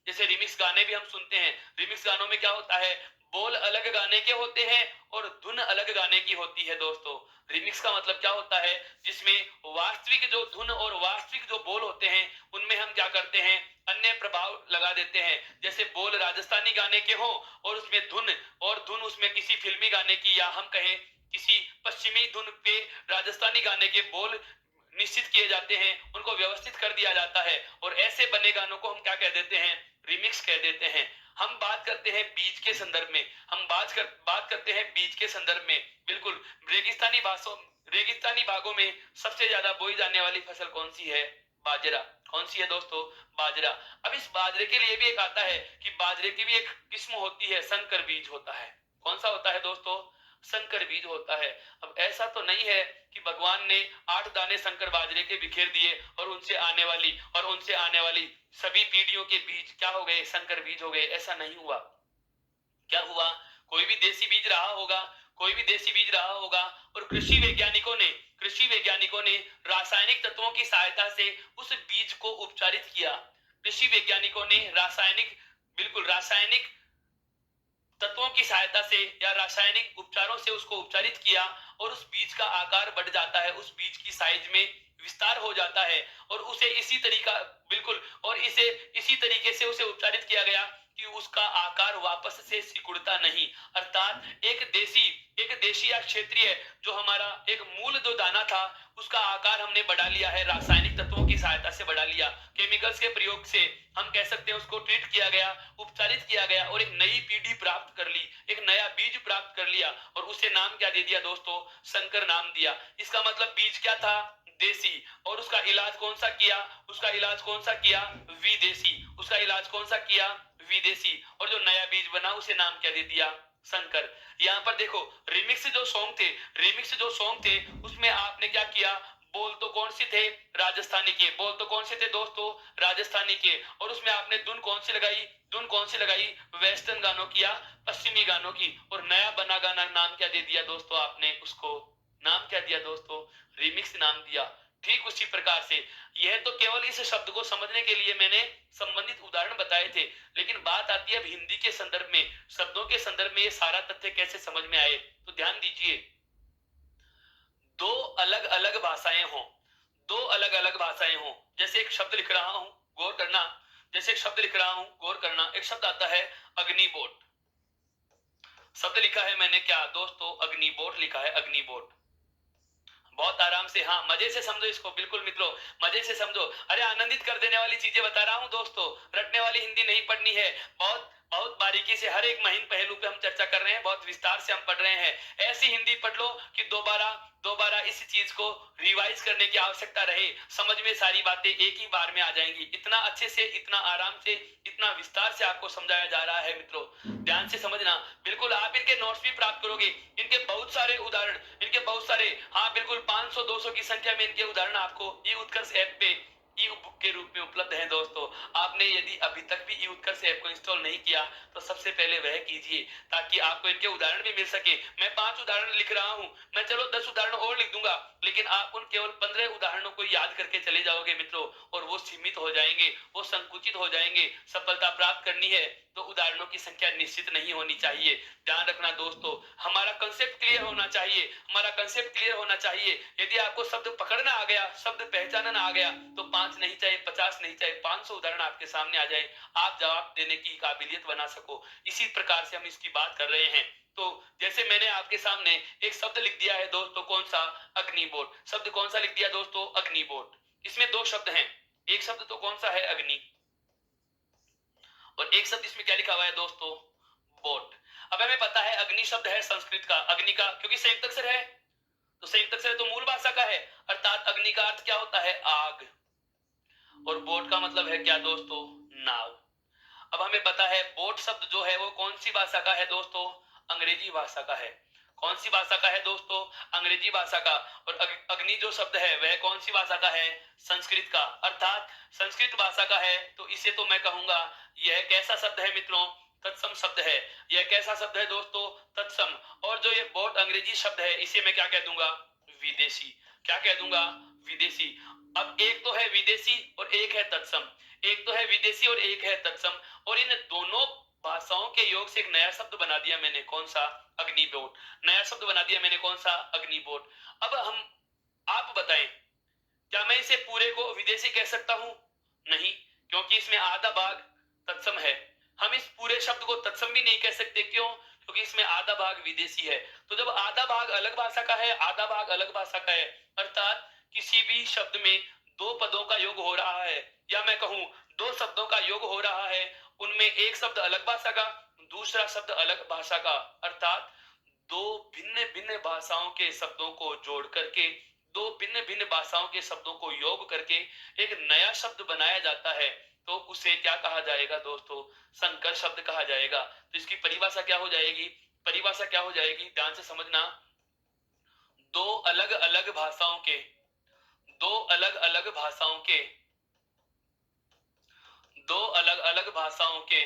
जैसे रिमिक्स गाने भी हम सुनते हैं, रिमिक्स गानों में क्या होता है, बोल अलग गाने के होते हैं और धुन अलग गाने की होती है दोस्तों। रिमिक्स का मतलब क्या होता है, जिसमें वास्तविक जो धुन और वास्तविक जो बोल होते हैं उनमें हम क्या करते हैं, अन्य प्रभाव लगा देते हैं। जैसे बोल राजस्थानी गाने के हो और उसमें धुन उसमें किसी फिल्मी गाने की, या हम कहें किसी पश्चिमी धुन पे राजस्थानी गाने के बोल निश्चित किए जाते हैं, उनको व्यवस्थित कर दिया जाता है, और ऐसे बने गानों को हम क्या कह देते हैं, रिमिक्स कह देते हैं। हम बात करते हैं बीज के संदर्भ में, हम बात करते हैं बीज के संदर्भ में। बिल्कुल, रेगिस्तानी भागों में सबसे ज्यादा बोई जाने वाली फसल कौन सी है, बाजरा। कौन सी है दोस्तों, बाजरा। अब इस बाजरे के लिए भी एक आता है कि बाजरे की भी एक किस्म होती है, संकर बीज होता है। कौन सा होता है दोस्तों, संकर बीज होता है। अब ऐसा तो नहीं है कि भगवान ने 8 दाने संकर बाजरे के बिखेर दिए और उनसे आने वाली सभी पीढ़ियों के बीज क्या हो गए, संकर बीज हो गए, ऐसा नहीं हुआ। क्या हुआ, कोई भी देसी बीज रहा होगा, कोई भी देसी बीज रहा होगा, और कृषि वैज्ञानिकों ने रासायनिक तत्वों की सहायता से उस बीज को उपचारित किया। कृषि वैज्ञानिकों ने बिल्कुल रासायनिक तत्वों की सहायता से या रासायनिक उपचारों से उसको उपचारित किया, और उस बीज का आकार बढ़ जाता है, उस बीज की साइज में विस्तार हो जाता है, और उसे इसी तरीके से उसे उपचारित किया गया कि उसका आकार वापस से सिकुड़ता नहीं। अर्थात एक देशी या क्षेत्रीय जो हमारा एक मूल जो दाना था उसका आकार हमने बढ़ा लिया है, रासायनिक तत्वों की सहायता से बढ़ा लिया, केमिकल्स के प्रयोग से हम कह सकते हैं उसको ट्रीट किया गया, उपचारित किया गया, और एक नई पीढ़ी प्राप्त कर ली, एक नया बीज प्राप्त कर लिया, और उसे नाम क्या दे दिया दोस्तों, संकर नाम दिया। इसका मतलब बीज क्या था, देसी, और उसका इलाज कौन सा किया, विदेशी। उसका इलाज कौन सा किया, विदेशी, और जो नया बीज बना उसे नाम क्या दे दिया, संकर। यहाँ पर देखो रिमिक्स जो सॉन्ग थे उसमें आपने क्या किया, बोल तो कौन से थे, दोस्तों, राजस्थानी के, और उसमें आपने धुन कौन सी लगाई, वेस्टर्न गानों की या पश्चिमी गानों की, और नया बना गाना नाम क्या दे दिया दोस्तों, आपने उसको नाम क्या दिया दोस्तों, रिमिक्स नाम दिया। ठीक उसी प्रकार से यह तो केवल इस शब्द को समझने के लिए मैंने संबंधित उदाहरण बताए थे, लेकिन बात आती है अब हिंदी के संदर्भ में, शब्दों के संदर्भ में ये सारा तथ्य कैसे समझ में आए। तो ध्यान दीजिए, दो अलग अलग भाषाएं हों, जैसे एक शब्द लिख रहा हूं, गौर करना, एक शब्द आता है अग्निबोट। शब्द लिखा है मैंने क्या दोस्तों, अग्निबोट लिखा है, अग्निबोट। बहुत आराम से, हाँ मजे से समझो इसको, बिल्कुल मित्रों मजे से समझो। अरे आनंदित कर देने वाली चीजें बता रहा हूं दोस्तों, रटने वाली हिंदी नहीं पढ़नी है। बहुत बहुत बारीकी से हर एक महीन पहलू पे हम चर्चा कर रहे हैं, बहुत विस्तार से हम पढ़ रहे हैं। ऐसी हिंदी पढ़ लो कि दोबारा इस चीज को रिवाइज करने की आवश्यकता रहे, समझ में सारी बातें एक ही बार में आ जाएंगी। इतना अच्छे से, इतना आराम से, इतना विस्तार से आपको समझाया जा रहा है मित्रों, ध्यान से समझना। बिल्कुल आप इनके नोट्स भी प्राप्त करोगे, इनके बहुत सारे उदाहरण, हाँ बिल्कुल 500-200 की संख्या में इनके उदाहरण आपको ई उत्कर्ष ऐप पे ई बुक के रूप में उपलब्ध है दोस्तों। आपने यदि अभी तक भी ई उत्कर्ष ऐप को इंस्टॉल नहीं किया तो सबसे पहले वह कीजिए, ताकि आपको इनके उदाहरण भी मिल सके। मैं 5 उदाहरण लिख रहा हूं, मैं चलो 10 उदाहरण और लिख दूंगा, लेकिन आप उन केवल 15 उदाहरणों को याद करके चले जाओगे मित्रों, और वो सीमित हो जाएंगे, वो संकुचित हो जाएंगे। सफलता प्राप्त करनी है तो उदाहरणों की संख्या निश्चित नहीं होनी चाहिए। ध्यान रखना दोस्तों, हमारा कंसेप्ट क्लियर होना चाहिए। यदि आपको शब्द पकड़ना आ गया, शब्द पहचानना आ गया, तो 5 नहीं चाहिए, 50 नहीं चाहिए, 500 उदाहरण आपके सामने आ जाए, आप जवाब देने की काबिलियत बना सको। इसी प्रकार से हम इसकी बात कर रहे हैं। तो जैसे मैंने आपके सामने एक शब्द लिख दिया है दोस्तों, कौन सा, अग्निबोट। शब्द कौन सा लिख दिया दोस्तों, अग्निबोट। इसमें 2 शब्द हैं, एक शब्द तो कौन सा है, अग्नि, और एक शब्द इसमें क्या लिखा हुआ है दोस्तों, बोट। अब हमें पता है अग्नि शब्द है संस्कृत का, अग्नि का क्योंकि संयुक्त अक्षर है, तो संयुक्त अक्षर तो मूल भाषा का है, अर्थात अग्नि का अर्थ क्या होता है? आग। और बोट का मतलब है क्या दोस्तों? नाव। अब हमें पता है बोट शब्द जो है वो कौन सी भाषा का है दोस्तों? अंग्रेजी भाषा का है। कौन सी भाषा का है दोस्तों? अंग्रेजी भाषा का। और अग्नि जो शब्द है वह कौन सी भाषा का है? संस्कृत का, अर्थात संस्कृत भाषा का है। तो इसे तो मैं कहूंगा यह कैसा शब्द है मित्रों? तत्सम शब्द है। यह कैसा शब्द है दोस्तों? तत्सम। और जो ये बोट अंग्रेजी शब्द है इसे मैं क्या कह दूंगा? विदेशी। क्या कह दूंगा? विदेशी। अब एक तो है विदेशी और एक है तत्सम। एक तो है विदेशी और एक है तत्सम, और इन दोनों भाषाओं के योग से एक नया शब्द बना दिया मैंने, कौन सा? अग्निबोट। नया शब्द बना दिया मैंने, कौन सा? अग्निबोट। अब आप बताएं, क्या मैं इसे पूरे को विदेशी कह सकता हूं? नहीं, क्योंकि इसमें आधा भाग तत्सम है। हम इस पूरे शब्द को तत्सम भी नहीं कह सकते, क्यों? क्योंकि इसमें आधा भाग विदेशी है। तो जब आधा भाग अलग भाषा का है, आधा भाग अलग भाषा का है, अर्थात किसी भी शब्द में दो पदों का योग हो रहा है, या मैं कहूं दो शब्दों का योग हो रहा है, उनमें एक शब्द अलग भाषा का, दूसरा शब्द अलग भाषा का, अर्थात दो भिन्न भिन्न भाषाओं के शब्दों को जोड़ करके, दो भिन्न भिन्न भाषाओं के शब्दों को योग करके एक नया शब्द बनाया जाता है, तो उसे क्या कहा जाएगा दोस्तों? संकर शब्द कहा जाएगा। तो इसकी परिभाषा क्या हो जाएगी? परिभाषा क्या हो जाएगी? ध्यान से समझना। दो अलग अलग भाषाओं के, दो अलग अलग भाषाओं के, दो अलग अलग भाषाओं के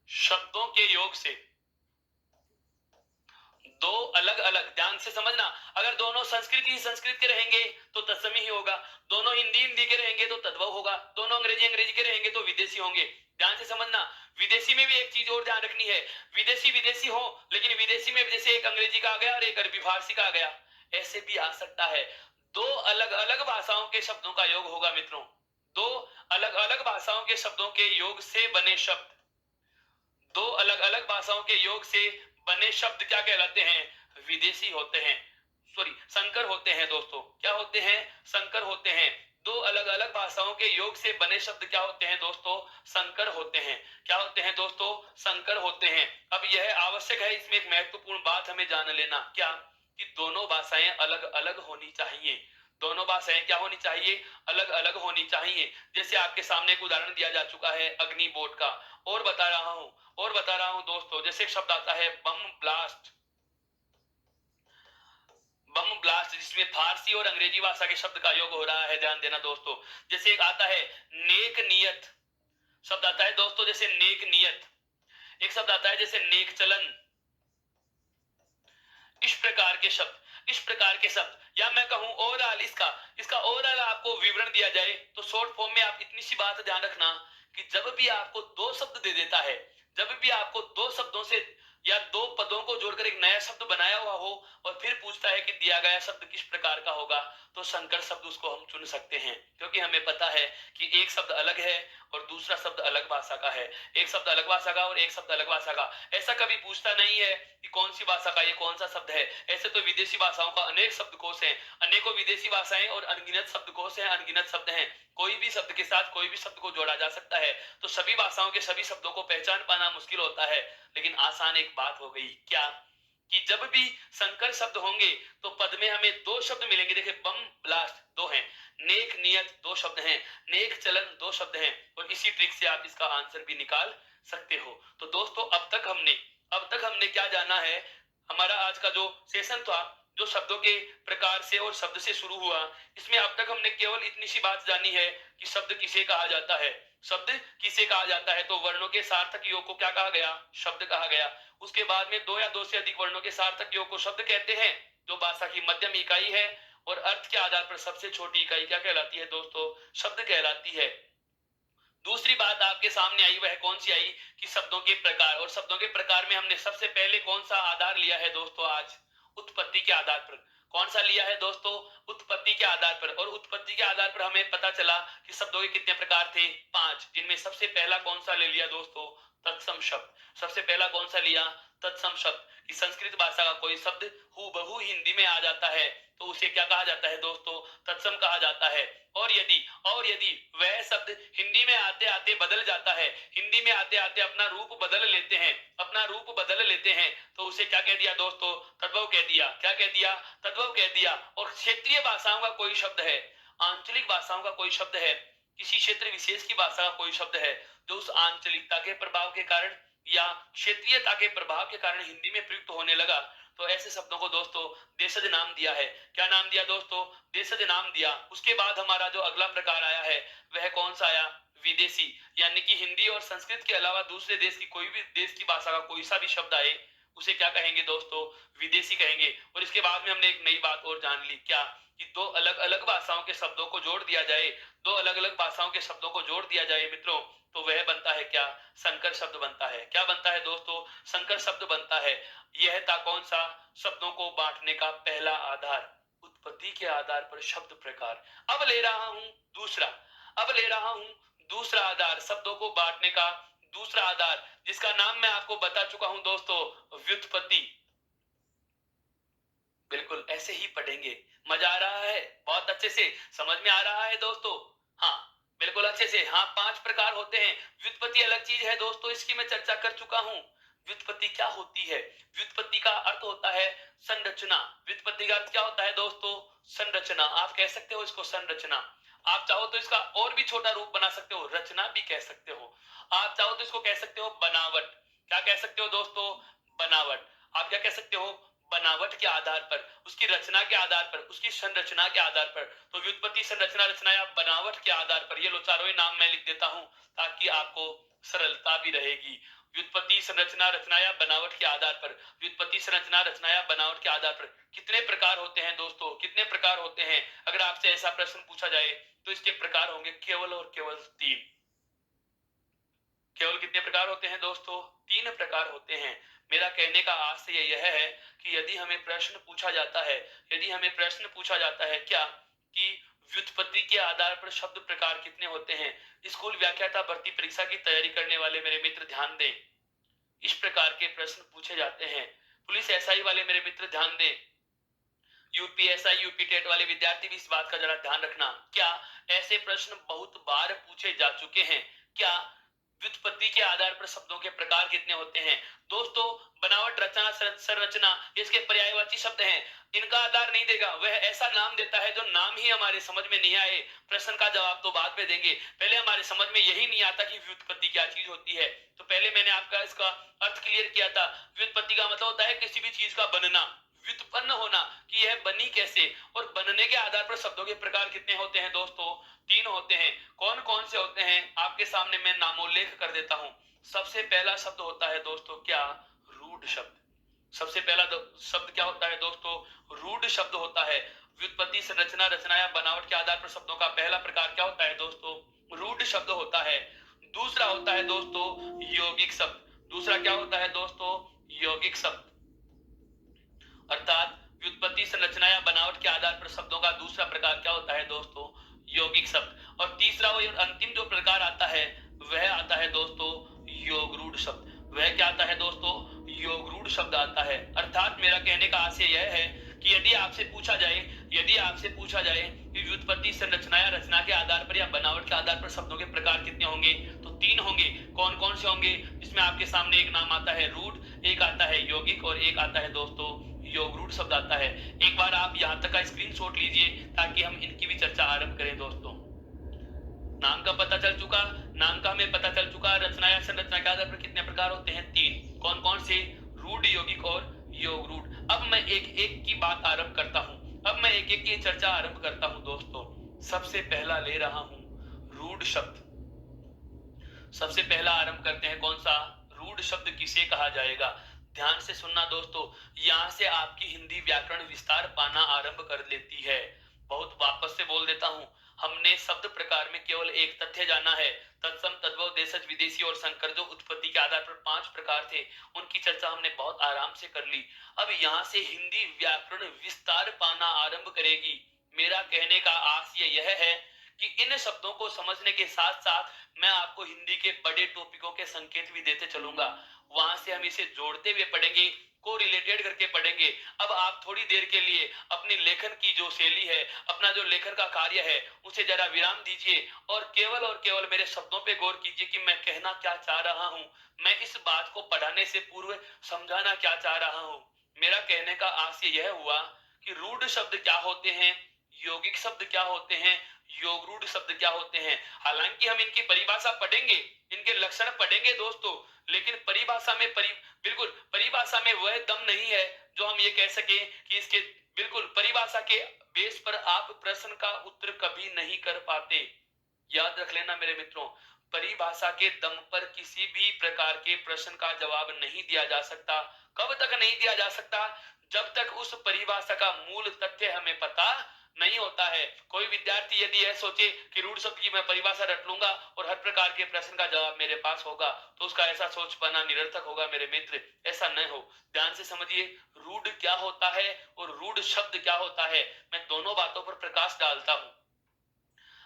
शब्दों के योग से, दो अलग अलग, ध्यान से समझना, अगर दोनों संस्कृत के रहेंगे तो तत्समी ही होगा, दोनों हिंदी के रहेंगे तो तद्भव होगा, दोनों अंग्रेजी के रहेंगे तो विदेशी होंगे। ध्यान से समझना। विदेशी में भी एक चीज और ध्यान रखनी है, विदेशी विदेशी हो, लेकिन विदेशी में जैसे एक अंग्रेजी का आ गया और एक अरबी फारसी का आ गया, ऐसे भी आ सकता है। दो अलग अलग भाषाओं के शब्दों का योग होगा मित्रों। दो अलग अलग भाषाओं के शब्दों के योग से बने शब्द, दो अलग अलग भाषाओं के योग से बने शब्द क्या कहलाते हैं? विदेशी होते हैं, सॉरी संकर होते हैं दोस्तों। क्या होते हैं? संकर होते हैं। दो अलग अलग भाषाओं के योग से बने शब्द क्या होते हैं दोस्तों? संकर होते हैं। क्या होते हैं दोस्तों? संकर होते हैं। अब यह आवश्यक है, इसमें एक महत्वपूर्ण बात हमें जान लेना, क्या? कि दोनों भाषाएं अलग अलग होनी चाहिए। दोनों भाषाएं क्या होनी चाहिए? अलग अलग होनी चाहिए। जैसे आपके सामने एक उदाहरण दिया जा चुका है अग्नि बोर्ड का, और बता रहा हूं दोस्तों, जैसे एक शब्द आता है बम ब्लास्ट। बम ब्लास्ट, जिसमें फारसी और अंग्रेजी भाषा के शब्द का योग हो रहा है, ध्यान देना दोस्तों। जैसे एक आता है नेक नियत, शब्द आता है दोस्तों जैसे नेक नियत। एक शब्द आता है जैसे नेक चलन। इस प्रकार के शब्द, इस प्रकार के शब्द, या मैं कहूं ओवरऑल इसका ओवरऑल आपको विवरण दिया जाए तो शॉर्ट फॉर्म में आप इतनी सी बात ध्यान रखना कि जब भी आपको दो शब्द दे देता है, जब भी आपको दो शब्दों से या दो पदों को जोड़कर एक नया शब्द बनाया हुआ हो और फिर पूछता है कि दिया गया शब्द किस प्रकार का होगा, तो संकर शब्द उसको हम चुन सकते हैं, क्योंकि हमें पता है कि एक शब्द अलग है और दूसरा शब्द अलग भाषा का है, एक शब्द अलग भाषा का और एक शब्द अलग भाषा का। ऐसा कभी पूछता नहीं है कि कौन सी भाषा का ये कौन सा शब्द है। ऐसे तो विदेशी भाषाओं का अनेक शब्दकोश हैं, अनेकों विदेशी भाषाएं और अनगिनत शब्दकोश हैं, अनगिनत शब्द हैं। कोई भी शब्द के साथ कोई भी शब्द को जोड़ा जा सकता है, तो सभी भाषाओं के सभी शब्दों को पहचान पाना मुश्किल होता है। लेकिन आसान एक बात हो गई, क्या? कि जब भी संकर शब्द होंगे तो पद में हमें दो शब्द मिलेंगे। देखिए बम ब्लास्ट दो हैं, नेक नियत दो शब्द हैं, नेक चलन दो शब्द हैं, और इसी ट्रिक से आप इसका आंसर भी निकाल सकते हो। तो दोस्तों अब तक हमने क्या जाना है? हमारा आज का जो सेशन था, जो शब्दों के प्रकार से और शब्द से शुरू हुआ, इसमें अब तक हमने केवल इतनी सी बात जानी है कि शब्द किसे कहा जाता है। शब्द किसे कहा जाता है? तो वर्णों के सार्थक योग को क्या कहा गया? शब्द कहा गया। उसके बाद में दो या दो से अधिक वर्णों के सार्थक योग को शब्द कहते हैं, जो भाषा की मध्यम इकाई है, और अर्थ के आधार पर सबसे छोटी इकाई क्या कहलाती है दोस्तों? शब्द कहलाती है। दूसरी बात आपके सामने आई, वह कौन सी आई? कि शब्दों के प्रकार, और शब्दों के प्रकार में हमने सबसे पहले कौन सा आधार लिया है दोस्तों? आज उत्पत्ति के आधार पर। कौन सा लिया है दोस्तों? उत्पत्ति के आधार पर। और उत्पत्ति के आधार पर हमें पता चला कि शब्दों के कितने प्रकार थे? 5, जिनमें सबसे पहला कौन सा ले लिया दोस्तों? तत्सम शब्द। सबसे पहला कौन सा लिया? तत्सम शब्द। कि संस्कृत भाषा का कोई शब्द हूबहू हिंदी में आ जाता है तो उसे क्या कहा जाता है दोस्तों, तत्सम कहा जाता है। और यदि वह शब्द हिंदी में आते आते बदल जाता है, हिंदी में आते आते अपना रूप बदल लेते हैं, तो उसे क्या कह दिया दोस्तों, तद्भव कह दिया। क्या कह दिया, तद्भव कह दिया। और क्षेत्रीय भाषाओं का कोई शब्द है, आंचलिक भाषाओं का कोई शब्द है, किसी क्षेत्र विशेष की भाषा का कोई शब्द है जो उस आंचलिकता के प्रभाव के कारण या क्षेत्रीयता के प्रभाव के कारण हिंदी में प्रयुक्त होने लगा, तो ऐसे शब्दों को दोस्तों देशज नाम दिया है। क्या नाम दिया दोस्तों, देशज नाम दिया। उसके बाद हमारा जो अगला प्रकार आया है वह कौन सा आया, विदेशी। यानी कि हिंदी और संस्कृत के अलावा दूसरे देश की कोई भी देश की भाषा का कोई सा भी शब्द आए उसे क्या कहेंगे दोस्तों, विदेशी कहेंगे। और इसके बाद में हमने एक नई बात और जान ली, क्या कि दो अलग अलग भाषाओं के शब्दों को जोड़ दिया जाए, दो अलग अलग भाषाओं के शब्दों को जोड़ दिया जाए मित्रों, तो वह बनता है क्या, संकर शब्द बनता है। क्या बनता है दोस्तों, संकर शब्द बनता है। यह था कौन सा, शब्दों को बांटने का पहला आधार, उत्पत्ति के आधार पर शब्द प्रकार। अब ले रहा हूं दूसरा, आधार, शब्दों को बांटने का दूसरा आधार, जिसका नाम मैं आपको बता चुका हूं दोस्तों, व्युत्पत्ति। बिल्कुल ऐसे ही पढ़ेंगे। मजा आ रहा है, बहुत अच्छे से समझ में आ रहा है दोस्तों। हाँ बिल्कुल अच्छे से। हाँ 5 प्रकार होते हैं। व्युत्पत्ति अलग चीज है दोस्तों, इसकी मैं चर्चा कर चुका हूं। व्युत्पत्ति क्या होती है, व्युत्पत्ति का अर्थ होता है संरचना। व्युत्पत्ति का अर्थ क्या होता है दोस्तों, संरचना। आप कह सकते हो इसको संरचना, आप चाहो तो इसका और भी छोटा रूप बना सकते हो, रचना भी कह सकते हो। आप चाहो तो इसको कह सकते हो बनावट। क्या कह सकते हो दोस्तों, बनावट। आप क्या कह सकते हो, बनावट के आधार पर, उसकी रचना के आधार पर, उसकी संरचना के आधार पर। तो व्युत्पत्ति, संरचना, रचना या बनावट के आधार पर, ये लो चारों ही नाम मैं लिख देता हूं ताकि आपको सरलता भी रहेगी। व्युत्पत्ति, संरचना, रचना या बनावट के आधार पर, व्युत्पत्ति, संरचना, रचना या बनावट के आधार पर कितने प्रकार होते हैं दोस्तों, कितने प्रकार होते हैं। अगर आपसे ऐसा प्रश्न पूछा जाए तो इसके प्रकार होंगे केवल और केवल 3। केवल कितने प्रकार होते हैं दोस्तों, 3 प्रकार होते हैं। मेरा कहने का आशय यह है कि यदि हमें प्रश्न पूछा जाता है, क्या कि व्युत्पत्ति के आधार पर शब्द प्रकार कितने होते हैं, स्कूल व्याख्याता भर्ती परीक्षा की तैयारी करने वाले मेरे मित्र ध्यान दें, इस प्रकार के प्रश्न पूछे जाते हैं। पुलिस एसआई वाले मेरे मित्र ध्यान दें, यूपीएसआई यूपी टेट वाले विद्यार्थी भी इस बात का जरा ध्यान रखना। क्या ऐसे प्रश्न बहुत बार पूछे जा चुके हैं, क्या व्युत्पत्ति के आधार पर शब्दों के प्रकार कितने होते हैं दोस्तों। बनावट, रचना, संरचना इसके पर्यायवाची शब्द हैं, इनका आधार नहीं देगा, वह ऐसा नाम देता है जो नाम ही हमारे समझ में नहीं आए। प्रश्न का जवाब तो बाद में देंगे, पहले हमारे समझ में यही नहीं आता कि व्युत्पत्ति क्या चीज होती है। तो पहले मैंने आपका इसका अर्थ क्लियर किया था। व्युत्पत्ति का मतलब होता है किसी भी चीज का बनना, व्युत्पन्न होना, कि यह बनी कैसे। और बनने के आधार पर शब्दों के प्रकार कितने होते हैं दोस्तों, 3 होते हैं। कौन कौन से होते हैं आपके सामने मैं नामोल्लेख कर देता हूं। सबसे पहला शब्द होता है दोस्तों क्या, रूढ़ शब्द। सबसे पहला शब्द क्या होता है दोस्तों, रूढ़ शब्द होता है। व्युत्पत्ति, संरचना, रचना या बनावट के आधार पर शब्दों का पहला प्रकार क्या होता है दोस्तों, रूढ़ शब्द होता है। दूसरा होता है दोस्तों यौगिक शब्द। दूसरा क्या होता है दोस्तों, यौगिक शब्द। अर्थात व्युत्पत्ति, संरचना या बनावट के आधार पर शब्दों का दूसरा प्रकार क्या होता है दोस्तों, यौगिक शब्द। और तीसरा और अंतिम जो प्रकार आता है वह आता है दोस्तों योगरूढ़ शब्द। वह क्या आता है दोस्तों, योगरूढ़ शब्द आता है। अर्थात मेरा कहने का आशय यह है कि यदि आपसे पूछा जाए कि व्युत्पत्ति, संरचना या रचना के आधार पर या बनावट के आधार पर शब्दों के प्रकार कितने होंगे, तो 3 होंगे। कौन कौन से होंगे, इसमें आपके सामने एक नाम आता है रूढ़, एक आता है यौगिक और एक आता है दोस्तों योगरूढ़ शब्द आता है। एक बार आप यहां तक का स्क्रीनशॉट लीजिए ताकि हम इनकी भी चर्चा आरंभ करें दोस्तों। नाम का पता चल चुका, नाम का हमें पता चल चुका। रचना या संरचना के आधार पर कितने प्रकार होते हैं, 3। कौन कौन से, रूढ़, यौगिक और योगरूढ़। अब मैं एक एक की बात आरंभ करता हूं, अब मैं एक एक की चर्चा आरंभ करता हूं दोस्तों। सबसे पहला ले रहा हूं रूढ़ शब्द। सबसे पहला आरंभ करते हैं, कौन सा, रूढ़ शब्द किसे कहा जाएगा। ध्यान से सुनना दोस्तों, यहां से आपकी हिंदी व्याकरण विस्तार पाना आरंभ कर लेती है। बहुत वापस से बोल देता हूं, हमने शब्द प्रकार में केवल एक तथ्य जाना है, तत्सम, तद्भव, देशज, विदेशी और संकर, जो उत्पत्ति के आधार पर 5 प्रकार थे, उनकी चर्चा हमने बहुत आराम से कर ली। अब यहां से हिंदी व्याकरण विस्तार पाना आरंभ करेगी। मेरा कहने का आशय यह है कि इन शब्दों को समझने के साथ साथ मैं आपको हिंदी के बड़े टॉपिकों के संकेत भी देते चलूंगा, वहां से हम इसे जोड़ते हुए पढ़ेंगे को रिलेटेड करके पढ़ेंगे। अब आप थोड़ी देर के लिए अपनी लेखन की जो शैली है, अपना जो लेखन का कार्य है, उसे जरा विराम दीजिए और केवल मेरे शब्दों पे गौर कीजिए कि मैं कहना क्या चाह रहा हूं, मैं इस बात को पढ़ाने से पूर्व समझाना क्या चाह रहा हूं। मेरा कहने का आशय यह हुआ कि रूढ़ शब्द क्या होते हैं, यौगिक शब्द क्या होते हैं, योगरूढ़ शब्द क्या होते हैं। हालांकि हम इनकी परिभाषा पढ़ेंगे, इनके लक्षण पढ़ेंगे दोस्तों, लेकिन परिभाषा में बिल्कुल परिभाषा में वह दम नहीं है जो हम ये कह सके कि इसके बिल्कुल परिभाषा के बेस पर आप प्रश्न का उत्तर कभी नहीं कर पाते। याद रख लेना मेरे मित्रों, परिभाषा के दम पर किसी भी प्रकार के प्रश्न का जवाब नहीं दिया जा सकता। कब तक नहीं दिया जा सकता? जब तक उस परिभाषा का मूल तथ्य हमें पता नहीं होता है। कोई विद्यार्थी यदि यह सोचे कि रूढ़ शब्द की मैं परिभाषा रट लूंगा और हर प्रकार के प्रश्न का जवाब मेरे पास होगा, तो उसका ऐसा सोच पाना निरर्थक होगा मेरे मित्र। ऐसा न हो, ध्यान से समझिए रूढ़ क्या होता है और रूढ़ शब्द क्या होता है। मैं दोनों बातों पर प्रकाश डालता हूं।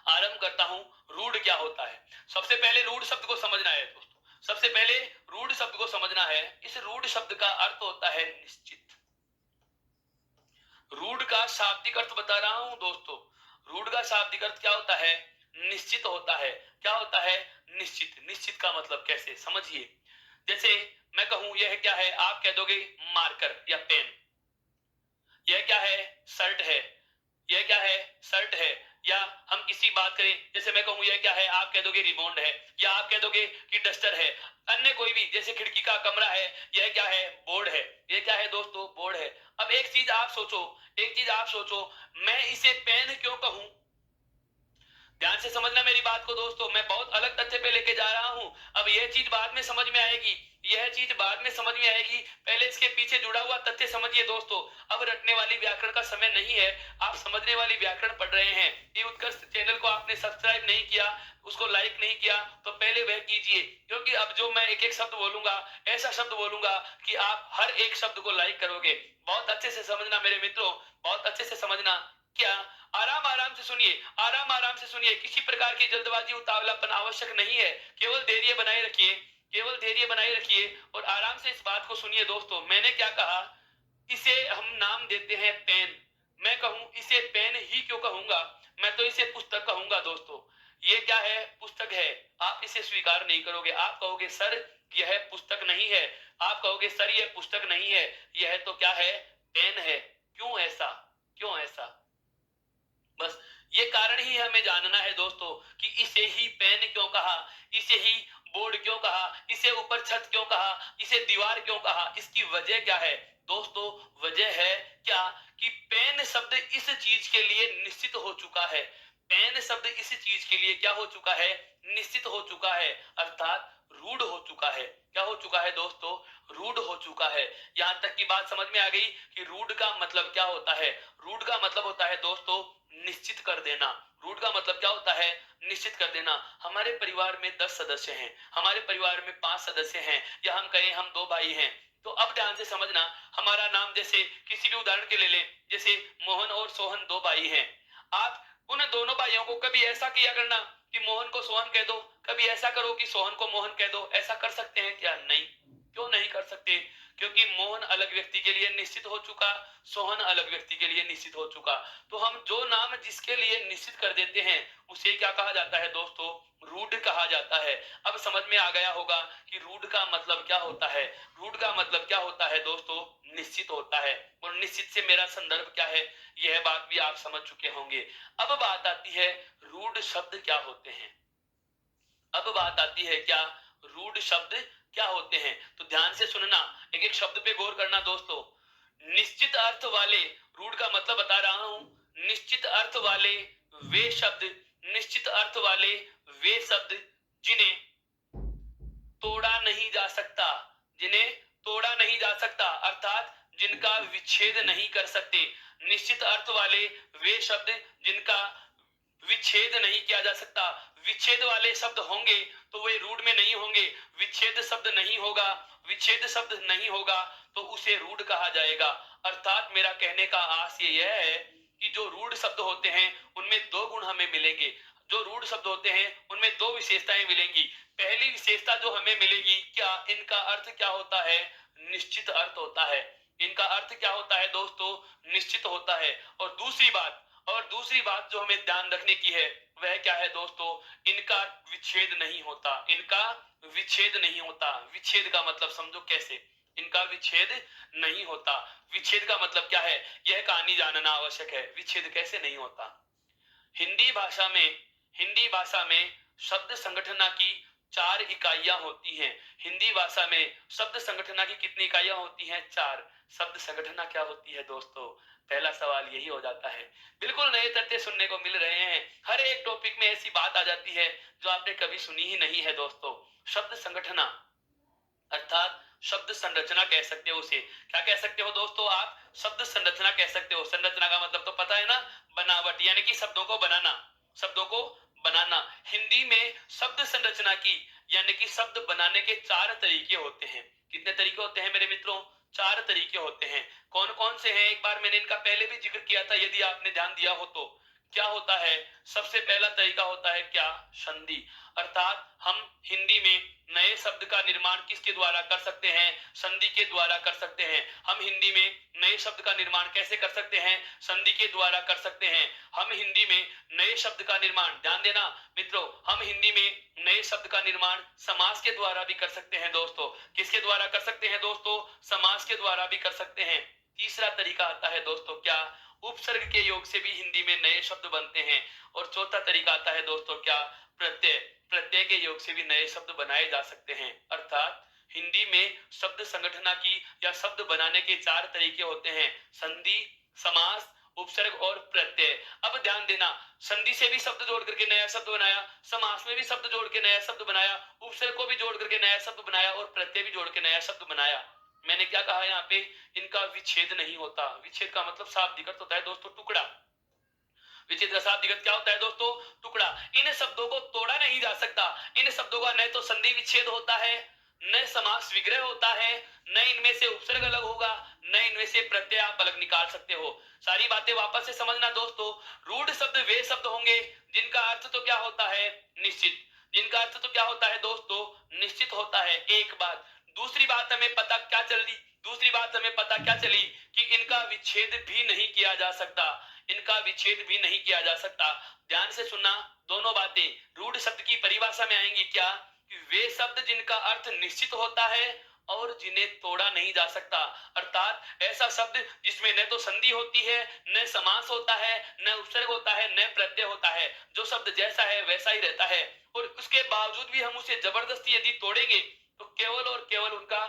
आरंभ करता हूं, रूढ़ क्या होता है। सबसे पहले रूढ़ शब्द को समझना है दोस्तों, सबसे पहले रूढ़ शब्द को समझना है। इस रूढ़ शब्द का अर्थ होता है निश्चित। रूढ़ का शाब्दिक अर्थ बता रहा हूं दोस्तों। रूढ़ का शाब्दिक अर्थ क्या होता है? निश्चित होता है। क्या होता है? निश्चित। निश्चित का मतलब कैसे समझिए। जैसे मैं कहूं यह क्या है, आप कह दोगे मार्कर या पेन। यह क्या है? शर्ट है। यह क्या है? शर्ट है। या हम किसी बात करें, जैसे मैं कहूं यह क्या है, आप कह दोगे रिबॉन्ड है, या आप कह दोगे कि डस्टर है। अन्य कोई भी, जैसे खिड़की का कमरा है, यह क्या है? बोर्ड है। यह क्या है दोस्तों? बोर्ड है। अब एक चीज आप सोचो, एक चीज आप सोचो, मैं इसे पेन क्यों कहूं? ध्यान से समझना मेरी बात को दोस्तों, मैं बहुत अलग तथ्य पे लेके जा रहा हूं। अब यह चीज बाद में समझ में आएगी, यह चीज बाद में समझ में आएगी, पहले इसके पीछे जुड़ा हुआ तथ्य समझिए दोस्तों। अब रटने वाली व्याकरण का समय नहीं है, आप समझने वाली व्याकरण पढ़ रहे हैं। ये उत्कर्ष चैनल को आपने सब्सक्राइब नहीं किया, उसको लाइक नहीं किया, तो पहले वह कीजिए, क्योंकि अब जो मैं एक एक शब्द बोलूंगा, ऐसा शब्द बोलूंगा कि आप हर एक शब्द को लाइक करोगे। बहुत अच्छे से समझना मेरे मित्रों, बहुत अच्छे से समझना। क्या? आराम आराम से सुनिए, आराम आराम से सुनिए, किसी प्रकार की जल्दबाजी उतावलापन आवश्यक नहीं है। केवल धैर्य बनाए रखिए, केवल धैर्य बनाए रखिए और आराम से इस बात को सुनिए दोस्तों। मैंने क्या कहा? इसे हम नाम देते हैं पेन। मैं कहूं इसे पेन ही क्यों कहूंगा? मैं तो इसे पुस्तक कहूंगा दोस्तों। ये क्या है? पुस्तक है। आप इसे स्वीकार नहीं करोगे, आप कहोगे सर यह पुस्तक नहीं है। आप कहोगे सर यह पुस्तक नहीं है, यह तो क्या है? पेन है। क्यों ऐसा? क्यों ऐसा? बस ये कारण ही हमें जानना है दोस्तों कि इसे ही पेन क्यों कहा, इसे ही बोर्ड क्यों कहा, इसे ऊपर छत क्यों कहा, इसे दीवार क्यों कहा। इसकी वजह क्या है दोस्तों? वजह है क्या कि पेन शब्द इस चीज के लिए निश्चित हो चुका है। पेन शब्द इस चीज के लिए क्या हो चुका है? निश्चित हो चुका है, अर्थात रूढ़ हो चुका है। क्या हो चुका है दोस्तों? रूढ़ हो चुका है। यहां तक की बात समझ में आ गई कि रूढ़ का मतलब क्या होता है। रूढ़ का मतलब होता है दोस्तों निश्चित कर देना। रूढ़ का मतलब क्या होता है? निश्चित कर देना। हमारे परिवार में 10 सदस्य हैं, हमारे परिवार में 5 सदस्य हैं, या हम कहें हम 2 भाई हैं। तो अब ध्यान से समझना, हमारा नाम जैसे किसी भी उदाहरण के ले लें, जैसे मोहन और सोहन 2 भाई हैं। आप उन दोनों भाइयों को कभी ऐसा किया करना कि मोहन को सोहन कह दो, कभी ऐसा करो कि सोहन को मोहन कह दो। ऐसा कर सकते हैं क्या? नहीं। क्यों नहीं कर सकते? क्योंकि मोहन अलग व्यक्ति के लिए निश्चित हो चुका, सोहन अलग व्यक्ति के लिए निश्चित हो चुका। तो हम जो नाम जिसके लिए निश्चित कर देते हैं उसे क्या कहा जाता है दोस्तों? रूढ़ कहा जाता है। अब समझ में आ गया होगा कि रूढ़ का मतलब क्या होता है। रूढ़ का मतलब क्या होता है दोस्तों? निश्चित होता है। और निश्चित से मेरा संदर्भ क्या है, यह बात भी आप समझ चुके होंगे। अब बात आती है रूढ़ शब्द क्या होते हैं। अब बात आती है क्या रूढ़ शब्द क्या होते हैं। तो ध्यान से सुनना, एक एक शब्द पे गौर करना दोस्तों। निश्चित अर्थ वाले, रूढ़ का मतलब बता रहा हूं, निश्चित अर्थ वाले वे शब्द, निश्चित अर्थ वाले वे शब्द जिन्हें तोड़ा नहीं जा सकता, जिन्हें तोड़ा नहीं जा सकता, अर्थात जिनका विच्छेद नहीं कर सकते। निश्चित अर्थ वाले वे शब्द जिनका विच्छेद नहीं किया जा सकता। विच्छेद वाले शब्द होंगे तो वे रूढ़ में नहीं होंगे। विच्छेद शब्द नहीं होगा, विच्छेद शब्द नहीं होगा तो उसे रूढ़ कहा जाएगा। अर्थात मेरा कहने का आशय यह है कि जो रूढ़ शब्द होते हैं उनमें दो गुण हमें मिलेंगे, जो रूढ़ शब्द होते हैं उनमें दो विशेषताएं मिलेंगी। पहली विशेषता जो हमें मिलेगी, क्या इनका अर्थ क्या होता है, निश्चित अर्थ होता है। इनका अर्थ क्या होता है दोस्तों, निश्चित होता है। और दूसरी बात जो हमें ध्यान रखने की है वह क्या है दोस्तों, इनका विच्छेद नहीं होता, इनका विच्छेद नहीं होता। विच्छेद का मतलब समझो कैसे, इनका विच्छेद नहीं होता। विच्छेद का मतलब क्या है, यह कहानी जानना आवश्यक है। विच्छेद कैसे नहीं होता, हिंदी भाषा में हिंदी भाषा में शब्द संगठना की 4 इकाइयां होती हैं। हिंदी भाषा में शब्द संगठना की कितनी इकाइयां होती हैं, 4। शब्द संगठना क्या होती है दोस्तों, पहला सवाल यही हो जाता है। बिल्कुल नए तथ्य सुनने को मिल रहे हैं, हर एक टॉपिक में ऐसी बात आ जाती है जो आपने कभी सुनी ही नहीं है दोस्तों। शब्द संगठना अर्थात शब्द संरचना कह सकते हो उसे। क्या कह सकते हो दोस्तों आप, शब्द संरचना कह सकते हो। संरचना का मतलब तो पता है ना, बनावट, यानी कि शब्दों को बनाना, शब्दों को बनाना। हिंदी में शब्द संरचना की यानी कि शब्द बनाने के 4 तरीके होते हैं। कितने तरीके होते हैं मेरे मित्रों, 4 तरीके होते हैं। कौन कौन से हैं, एक बार मैंने इनका पहले भी जिक्र किया था, यदि आपने ध्यान दिया हो तो। क्या होता है, सबसे पहला तरीका होता है क्या, संधि। अर्थात हम हिंदी में नए शब्द का निर्माण किसके द्वारा कर सकते हैं, संधि के द्वारा कर सकते हैं। हम हिंदी में नए शब्द का निर्माण कैसे कर सकते हैं, संधि के द्वारा कर सकते हैं। हम हिंदी में नए शब्द का निर्माण, ध्यान देना मित्रों, हम हिंदी में नए शब्द का निर्माण समास के द्वारा भी कर सकते हैं दोस्तों। किसके द्वारा कर सकते हैं दोस्तों, समास के द्वारा भी कर सकते हैं। तीसरा तरीका आता है दोस्तों क्या, उपसर्ग के योग से भी हिंदी में नए शब्द बनते हैं। और चौथा तरीका आता है दोस्तों क्या, प्रत्यय। प्रत्यय के योग से भी नए शब्द बनाए जा सकते हैं। अर्थात हिंदी में शब्द संगठना की या शब्द बनाने के 4 तरीके होते हैं, संधि, समास, उपसर्ग और प्रत्यय। अब ध्यान देना, संधि से भी शब्द जोड़ करके नया शब्द बनाया, समास में भी शब्द जोड़ के नया शब्द बनाया, उपसर्ग को भी जोड़ करके नया शब्द बनाया और प्रत्यय भी जोड़ के नया शब्द बनाया। मैंने क्या कहा यहाँ पे, इनका विच्छेद नहीं होता। विच्छेद का मतलब शाब्दिक अर्थ होता है दोस्तों टुकड़ा। विच्छेद का शाब्दिक अर्थ क्या होता है दोस्तों, टुकड़ा। इन शब्दों को तोड़ा नहीं जा सकता। इन शब्दों का न तो संधि विच्छेद होता है, न समास विग्रह होता है, न इनमें से उपसर्ग अलग होगा, न इनमें से प्रत्यय आप अलग निकाल सकते हो। सारी बातें वापस से समझना दोस्तों। रूढ़ शब्द वे शब्द होंगे जिनका अर्थ तो क्या होता है, निश्चित। जिनका अर्थ तो क्या होता है दोस्तों, निश्चित होता है। एक बात, दूसरी बात हमें पता क्या चली, दूसरी बात हमें पता क्या चली कि इनका विच्छेद भी नहीं किया जा सकता। इनका विच्छेद भी नहीं किया जा सकता। ध्यान से सुनना, दोनों बातें रूढ़ शब्द की परिभाषा में आएंगी क्या, कि वे शब्द जिनका अर्थ निश्चित होता है और जिन्हें तोड़ा नहीं जा सकता। अर्थात ऐसा शब्द जिसमें न तो संधि होती है, न समास होता है, न उपसर्ग होता है, न प्रत्यय होता है। जो शब्द जैसा है वैसा ही रहता है और उसके बावजूद भी हम उसे जबरदस्ती यदि तोड़ेंगे तो केवल और केवल उनका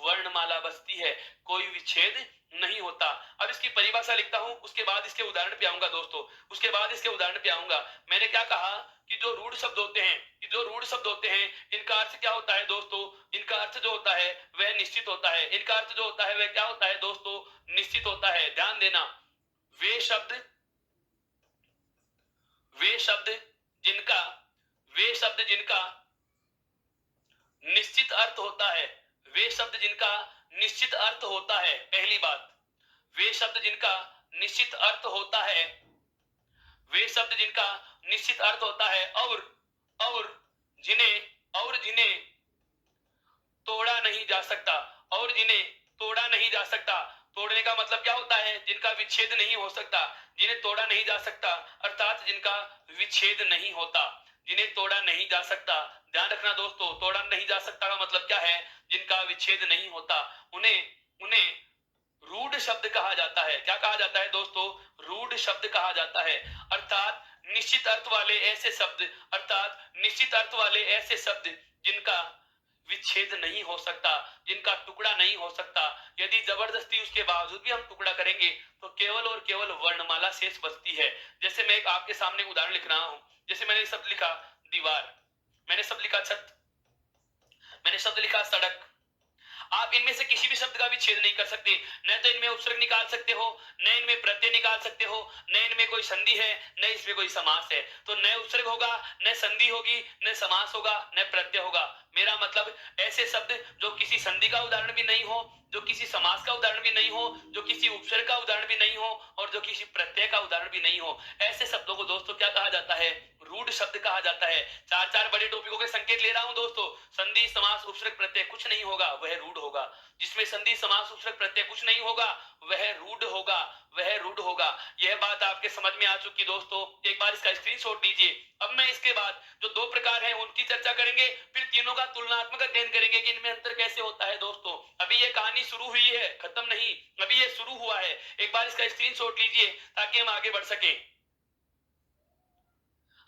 वर्णमाला बचती है, कोई विच्छेद नहीं होता। अब इसकी परिभाषा लिखता हूं, उसके बाद इसके उदाहरण पे आऊंगा दोस्तों, उसके बाद इसके उदाहरण पे आऊंगा। मैंने क्या कहा कि जो रूढ़ शब्द होते हैं, कि जो रूढ़ शब्द होते हैं, इनका अर्थ क्या होता है दोस्तों, इनका अर्थ जो होता है वह निश्चित होता है। इनका अर्थ जो होता है वह क्या होता है दोस्तों, निश्चित होता है। ध्यान देना, वे शब्द वे शब्द जिनका वे शब्द जिनका निश्चित अर्थ होता है, वे शब्द जिनका निश्चित अर्थ होता है। पहली बात, वे शब्द जिनका निश्चित अर्थ होता है, वे शब्द जिनका निश्चित अर्थ होता है और जिन्हें तोड़ा नहीं जा सकता, और जिन्हें तोड़ा नहीं जा सकता। तोड़ने का मतलब क्या होता है, जिनका विच्छेद नहीं हो सकता, जिन्हें तोड़ा नहीं जा सकता, अर्थात जिनका विच्छेद नहीं होता, जिन्हें तोड़ा नहीं जा सकता। ध्यान रखना दोस्तों, तोड़ा नहीं जा सकता का मतलब क्या है, जिनका विच्छेद नहीं होता। उन्हें उन्हें रूढ़ शब्द कहा जाता है। क्या कहा जाता है दोस्तों, रूढ़ शब्द कहा जाता है। अर्थात निश्चित अर्थ वाले ऐसे शब्द, अर्थात निश्चित अर्थ वाले ऐसे शब्द जिनका विच्छेद नहीं हो सकता, जिनका टुकड़ा नहीं हो सकता। यदि जबरदस्ती उसके बावजूद भी हम टुकड़ा करेंगे तो केवल और केवल वर्णमाला शेष बचती है। जैसे मैं एक आपके सामने उदाहरण लिख रहा हूं, जैसे मैंने शब्द लिखा दीवार, मैंने शब्द लिखा छत, मैंने शब्द लिखा सड़क। आप इनमें से किसी भी शब्द का भी छेद नहीं कर सकते। न तो इनमें उपसर्ग निकाल सकते हो, न इनमें प्रत्यय निकाल सकते हो, न इनमें कोई संधि है, न इसमें कोई समास है। तो न उपसर्ग होगा, न संधि होगी, न समास होगा, न प्रत्यय होगा। मेरा मतलब ऐसे शब्द जो किसी संधि का उदाहरण भी नहीं हो, जो किसी समास का उदाहरण भी नहीं हो, जो किसी उपसर्ग का उदाहरण भी नहीं हो, और जो किसी प्रत्यय का उदाहरण भी नहीं हो, ऐसे शब्दों को दोस्तों क्या कहा जाता है? रूढ़ शब्द कहा जाता है। चार चार बड़े टॉपिकों के संकेत ले रहा हूं दोस्तों। संधि समास उपसर्ग प्रत्यय कुछ नहीं होगा, वह रूढ़ होगा। जिसमें संधि समास उपसर्ग प्रत्यय कुछ नहीं होगा, वह रूढ़ होगा, वह रूढ़ होगा। यह बात आपके समझ में आ चुकी दोस्तों। एक बार इसका स्क्रीनशॉट लीजिए। अब मैं इसके बाद जो दो प्रकार हैं उनकी चर्चा करेंगे, फिर तीनों का तुलनात्मक अध्ययन करेंगे कि इनमें अंतर कैसे होता है दोस्तों। अभी ये कहानी शुरू हुई है, खत्म नहीं, अभी ये शुरू हुआ है। एक बार इसका स्क्रीनशॉट लीजिए ताकि हम आगे बढ़ सके।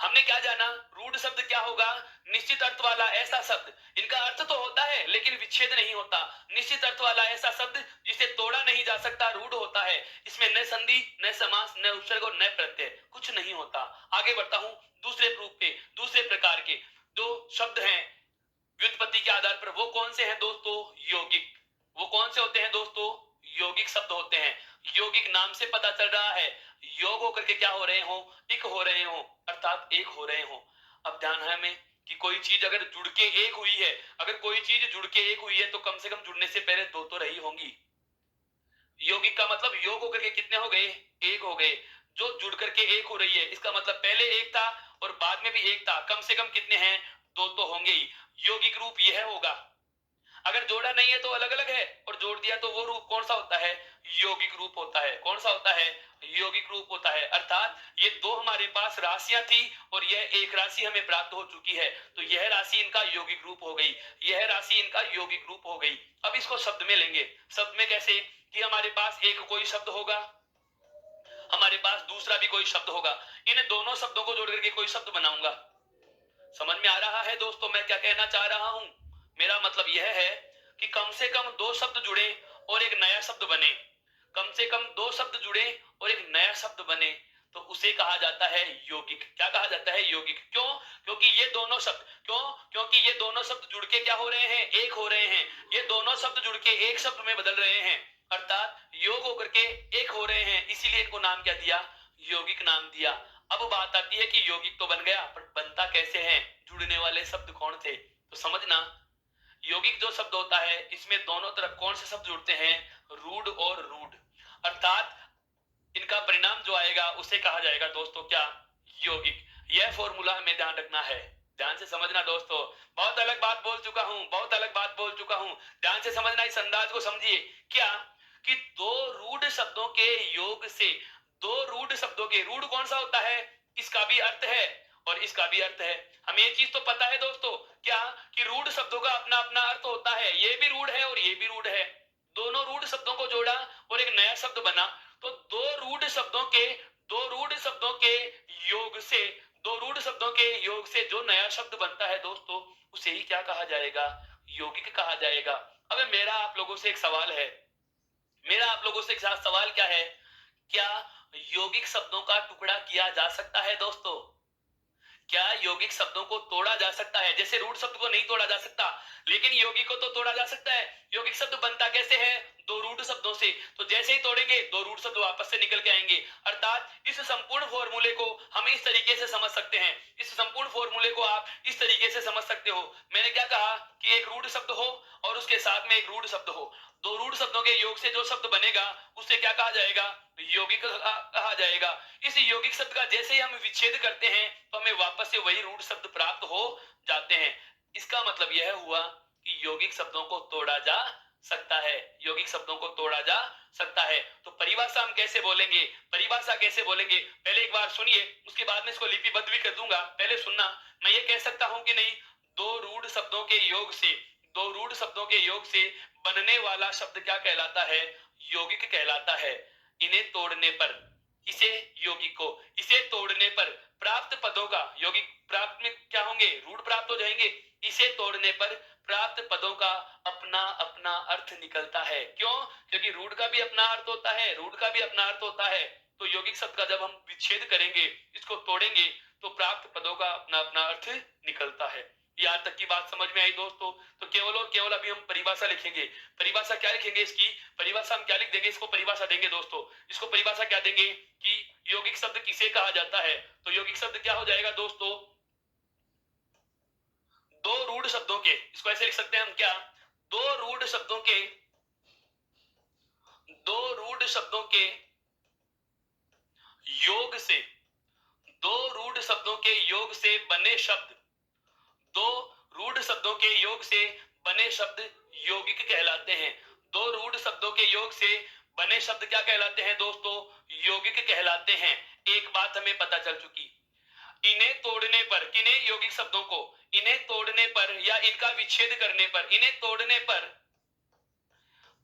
हमने क्या जाना? रूढ़ शब्द क्या होगा? निश्चित अर्थ वाला ऐसा शब्द, इनका अर्थ तो होता है लेकिन विच्छेद नहीं होता। निश्चित अर्थ वाला ऐसा शब्द जिसे तोड़ा नहीं जा सकता, रूढ़ होता है। इसमें न संधि, न समास, न उपसर्ग और न प्रत्यय, कुछ नहीं होता। आगे बढ़ता हूं दूसरे रूप पे, दूसरे प्रकार के दो शब्द हैं व्युत्पत्ति के आधार पर। वो कौन से हैं दोस्तों? यौगिक। वो कौन से होते हैं दोस्तों? यौगिक शब्द होते हैं। यौगिक नाम से पता चल रहा है, योग होकर के क्या हो रहे हो? इक हो रहे हो, अर्थात एक हो रहे हो। अब ध्यान है हमें कि कोई चीज अगर जुड़ के एक हुई है, अगर कोई चीज जुड़ के एक हुई है तो कम से कम जुड़ने से पहले दो तो रही होंगी। यौगिक का मतलब योग होकर के कितने हो गए? एक हो गए। जो जुड़ करके एक हो रही है, इसका मतलब पहले एक था और बाद में भी एक था। कम से कम कितने हैं? दो तो होंगे ही। यौगिक रूप यह होगा। अगर जोड़ा नहीं है तो अलग अलग है, और जोड़ दिया तो वो रूप कौन सा होता है? यौगिक रूप होता है। कौन सा होता है? यौगिक रूप होता है। अर्थात ये दो हमारे पास राशियां थी और यह एक राशि हमें प्राप्त हो चुकी है, तो यह राशि इनका यौगिक रूप हो गई, यह राशि इनका यौगिक रूप हो गई। अब इसको शब्द में लेंगे। शब्द में कैसे? कि हमारे पास एक कोई शब्द होगा, हमारे पास दूसरा भी कोई शब्द होगा, इन दोनों शब्दों को जोड़ करके कोई शब्द बनाऊंगा। समझ में आ रहा है दोस्तों मैं क्या कहना चाह रहा हूं? मेरा मतलब यह है कि कम से कम दो शब्द जुड़े और एक नया शब्द बने, कम से कम दो शब्द जुड़े और एक नया शब्द बने, तो उसे कहा जाता है यौगिक। क्या कहा जाता है? यौगिक। क्यों? क्योंकि ये दोनों शब्द, क्यों? क्योंकि ये दोनों शब्द जुड़ के क्या हो रहे हैं? एक हो रहे हैं। ये दोनों शब्द जुड़ के एक शब्द में बदल रहे हैं, अर्थात योग होकर के एक हो रहे हैं, इसीलिए इनको नाम क्या दिया? यौगिक नाम दिया। अब बात आती है कि यौगिक तो बन गया, पर बनता कैसे है? जुड़ने वाले शब्द कौन थे? तो समझना, यौगिक जो शब्द होता है इसमें दोनों तरफ कौन से शब्द जुड़ते हैं? रूढ़ और रूढ़। अर्थात इनका परिणाम जो आएगा उसे कहा जाएगा दोस्तों क्या? यौगिक। यह फॉर्मूला हमें ध्यान रखना है। ध्यान से समझना दोस्तों। बहुत अलग बात बोल चुका हूं, बहुत अलग बात बोल चुका हूं। ध्यान से समझना, इस अंदाज को समझिए। क्या? कि दो रूढ़ शब्दों के योग से, दो रूढ़ शब्दों के, रूढ़ कौन सा होता है? इसका भी अर्थ है और इसका भी अर्थ है। हमें ये चीज तो पता है दोस्तों, क्या? कि रूढ़ शब्दों का अपना अपना अर्थ होता है। ये भी रूढ़ है और ये भी रूढ़ है। दोनों रूढ़ शब्दों को जोड़ा और एक नया शब्द बना, तो दो रूढ़ शब्दों के योग से, दो रूढ़ शब्दों के योग से जो नया शब्द बनता है दोस्तों, उसे ही क्या कहा जाएगा? यौगिक कहा जाएगा। अब मेरा आप लोगों से एक सवाल है, मेरा आप लोगों से एक सवाल क्या है? क्या यौगिक शब्दों का टुकड़ा किया जा सकता है दोस्तों? क्या यौगिक शब्दों को तोड़ा जा सकता है? जैसे रूढ़ शब्द को नहीं तोड़ा जा सकता, लेकिन यौगिक को तो तोड़ा जा सकता है। यौगिक शब्द बनता कैसे है? दो रूढ़ शब्दों से। तो जैसे ही तोड़ेंगे दो रूढ़ शब्द वापस से निकल के आएंगे। अर्थात इस संपूर्ण फॉर्मूले को हम इस तरीके से समझ सकते हैं, इस संपूर्ण फॉर्मूले को आप इस तरीके से समझ सकते हो। मैंने क्या कहा? कि एक रूढ़ शब्द हो और उसके साथ में एक रूढ़ शब्द हो। दो रूढ़ शब्दों के योग से जो शब्द बनेगा उसे क्या कहा जाएगा? यौगिक कहा जाएगा। इस यौगिक शब्द का जैसे ही हम विच्छेद करते हैं तो हमें वापस से वही रूढ़ शब्द प्राप्त हो जाते हैं। इसका मतलब यह हुआ कि यौगिक शब्दों को तोड़ा जा सकता है, यौगिक शब्दों को तोड़ा जा सकता है। तो परिभाषा हम कैसे बोलेंगे? परिभाषा कैसे बोलेंगे? पहले एक बार सुनिए, उसके बाद में इसको लिपिबद्ध भी कर दूंगा। पहले सुनना। मैं ये कह सकता हूं कि नहीं, दो रूढ़ शब्दों के योग से, दो रूढ़ शब्दों के योग से बनने वाला शब्द क्या कहलाता है? यौगिक कहलाता है। इन्हें तोड़ने पर, इसे यौगिक को, इसे तोड़ने पर प्राप्त पदों का, यौगिक प्राप्त में क्या होंगे? रूढ़ प्राप्त हो जाएंगे। इसे तोड़ने पर प्राप्त पदों का अपना अपना अर्थ निकलता है। क्यों? क्योंकि रूढ़ का भी अपना अर्थ होता है, रूढ़ का भी अपना अर्थ होता है। तो यौगिक शब्द का जब हम विच्छेद करेंगे, इसको तोड़ेंगे, तो प्राप्त पदों का अपना अपना अर्थ निकलता है। यहाँ तक की बात समझ में आई दोस्तों? तो केवल और केवल अभी हम परिभाषा लिखेंगे। परिभाषा क्या लिखेंगे इसकी? परिभाषा हम क्या लिख देंगे? इसको परिभाषा देंगे दोस्तों। इसको परिभाषा क्या देंगे कि यौगिक शब्द किसे कहा जाता है? तो यौगिक शब्द क्या हो जाएगा दोस्तों? दो रूढ़ शब्दों के, इसको ऐसे लिख सकते हैं हम क्या? दो रूढ़ शब्दों के, दो रूढ़ शब्दों के योग से, दो रूढ़ शब्दों के योग से बने शब्द, दो रूढ़ शब्दों के योग से बने शब्द यौगिक कहलाते हैं। दो रूढ़ शब्दों के योग से बने शब्द क्या कहलाते हैं दोस्तों? यौगिक कहलाते हैं। एक बात हमें पता चल चुकी, इन्हें तोड़ने पर, किन्हें? यौगिक शब्दों को। इन्हें तोड़ने पर या इनका विच्छेद करने पर, इन्हें तोड़ने पर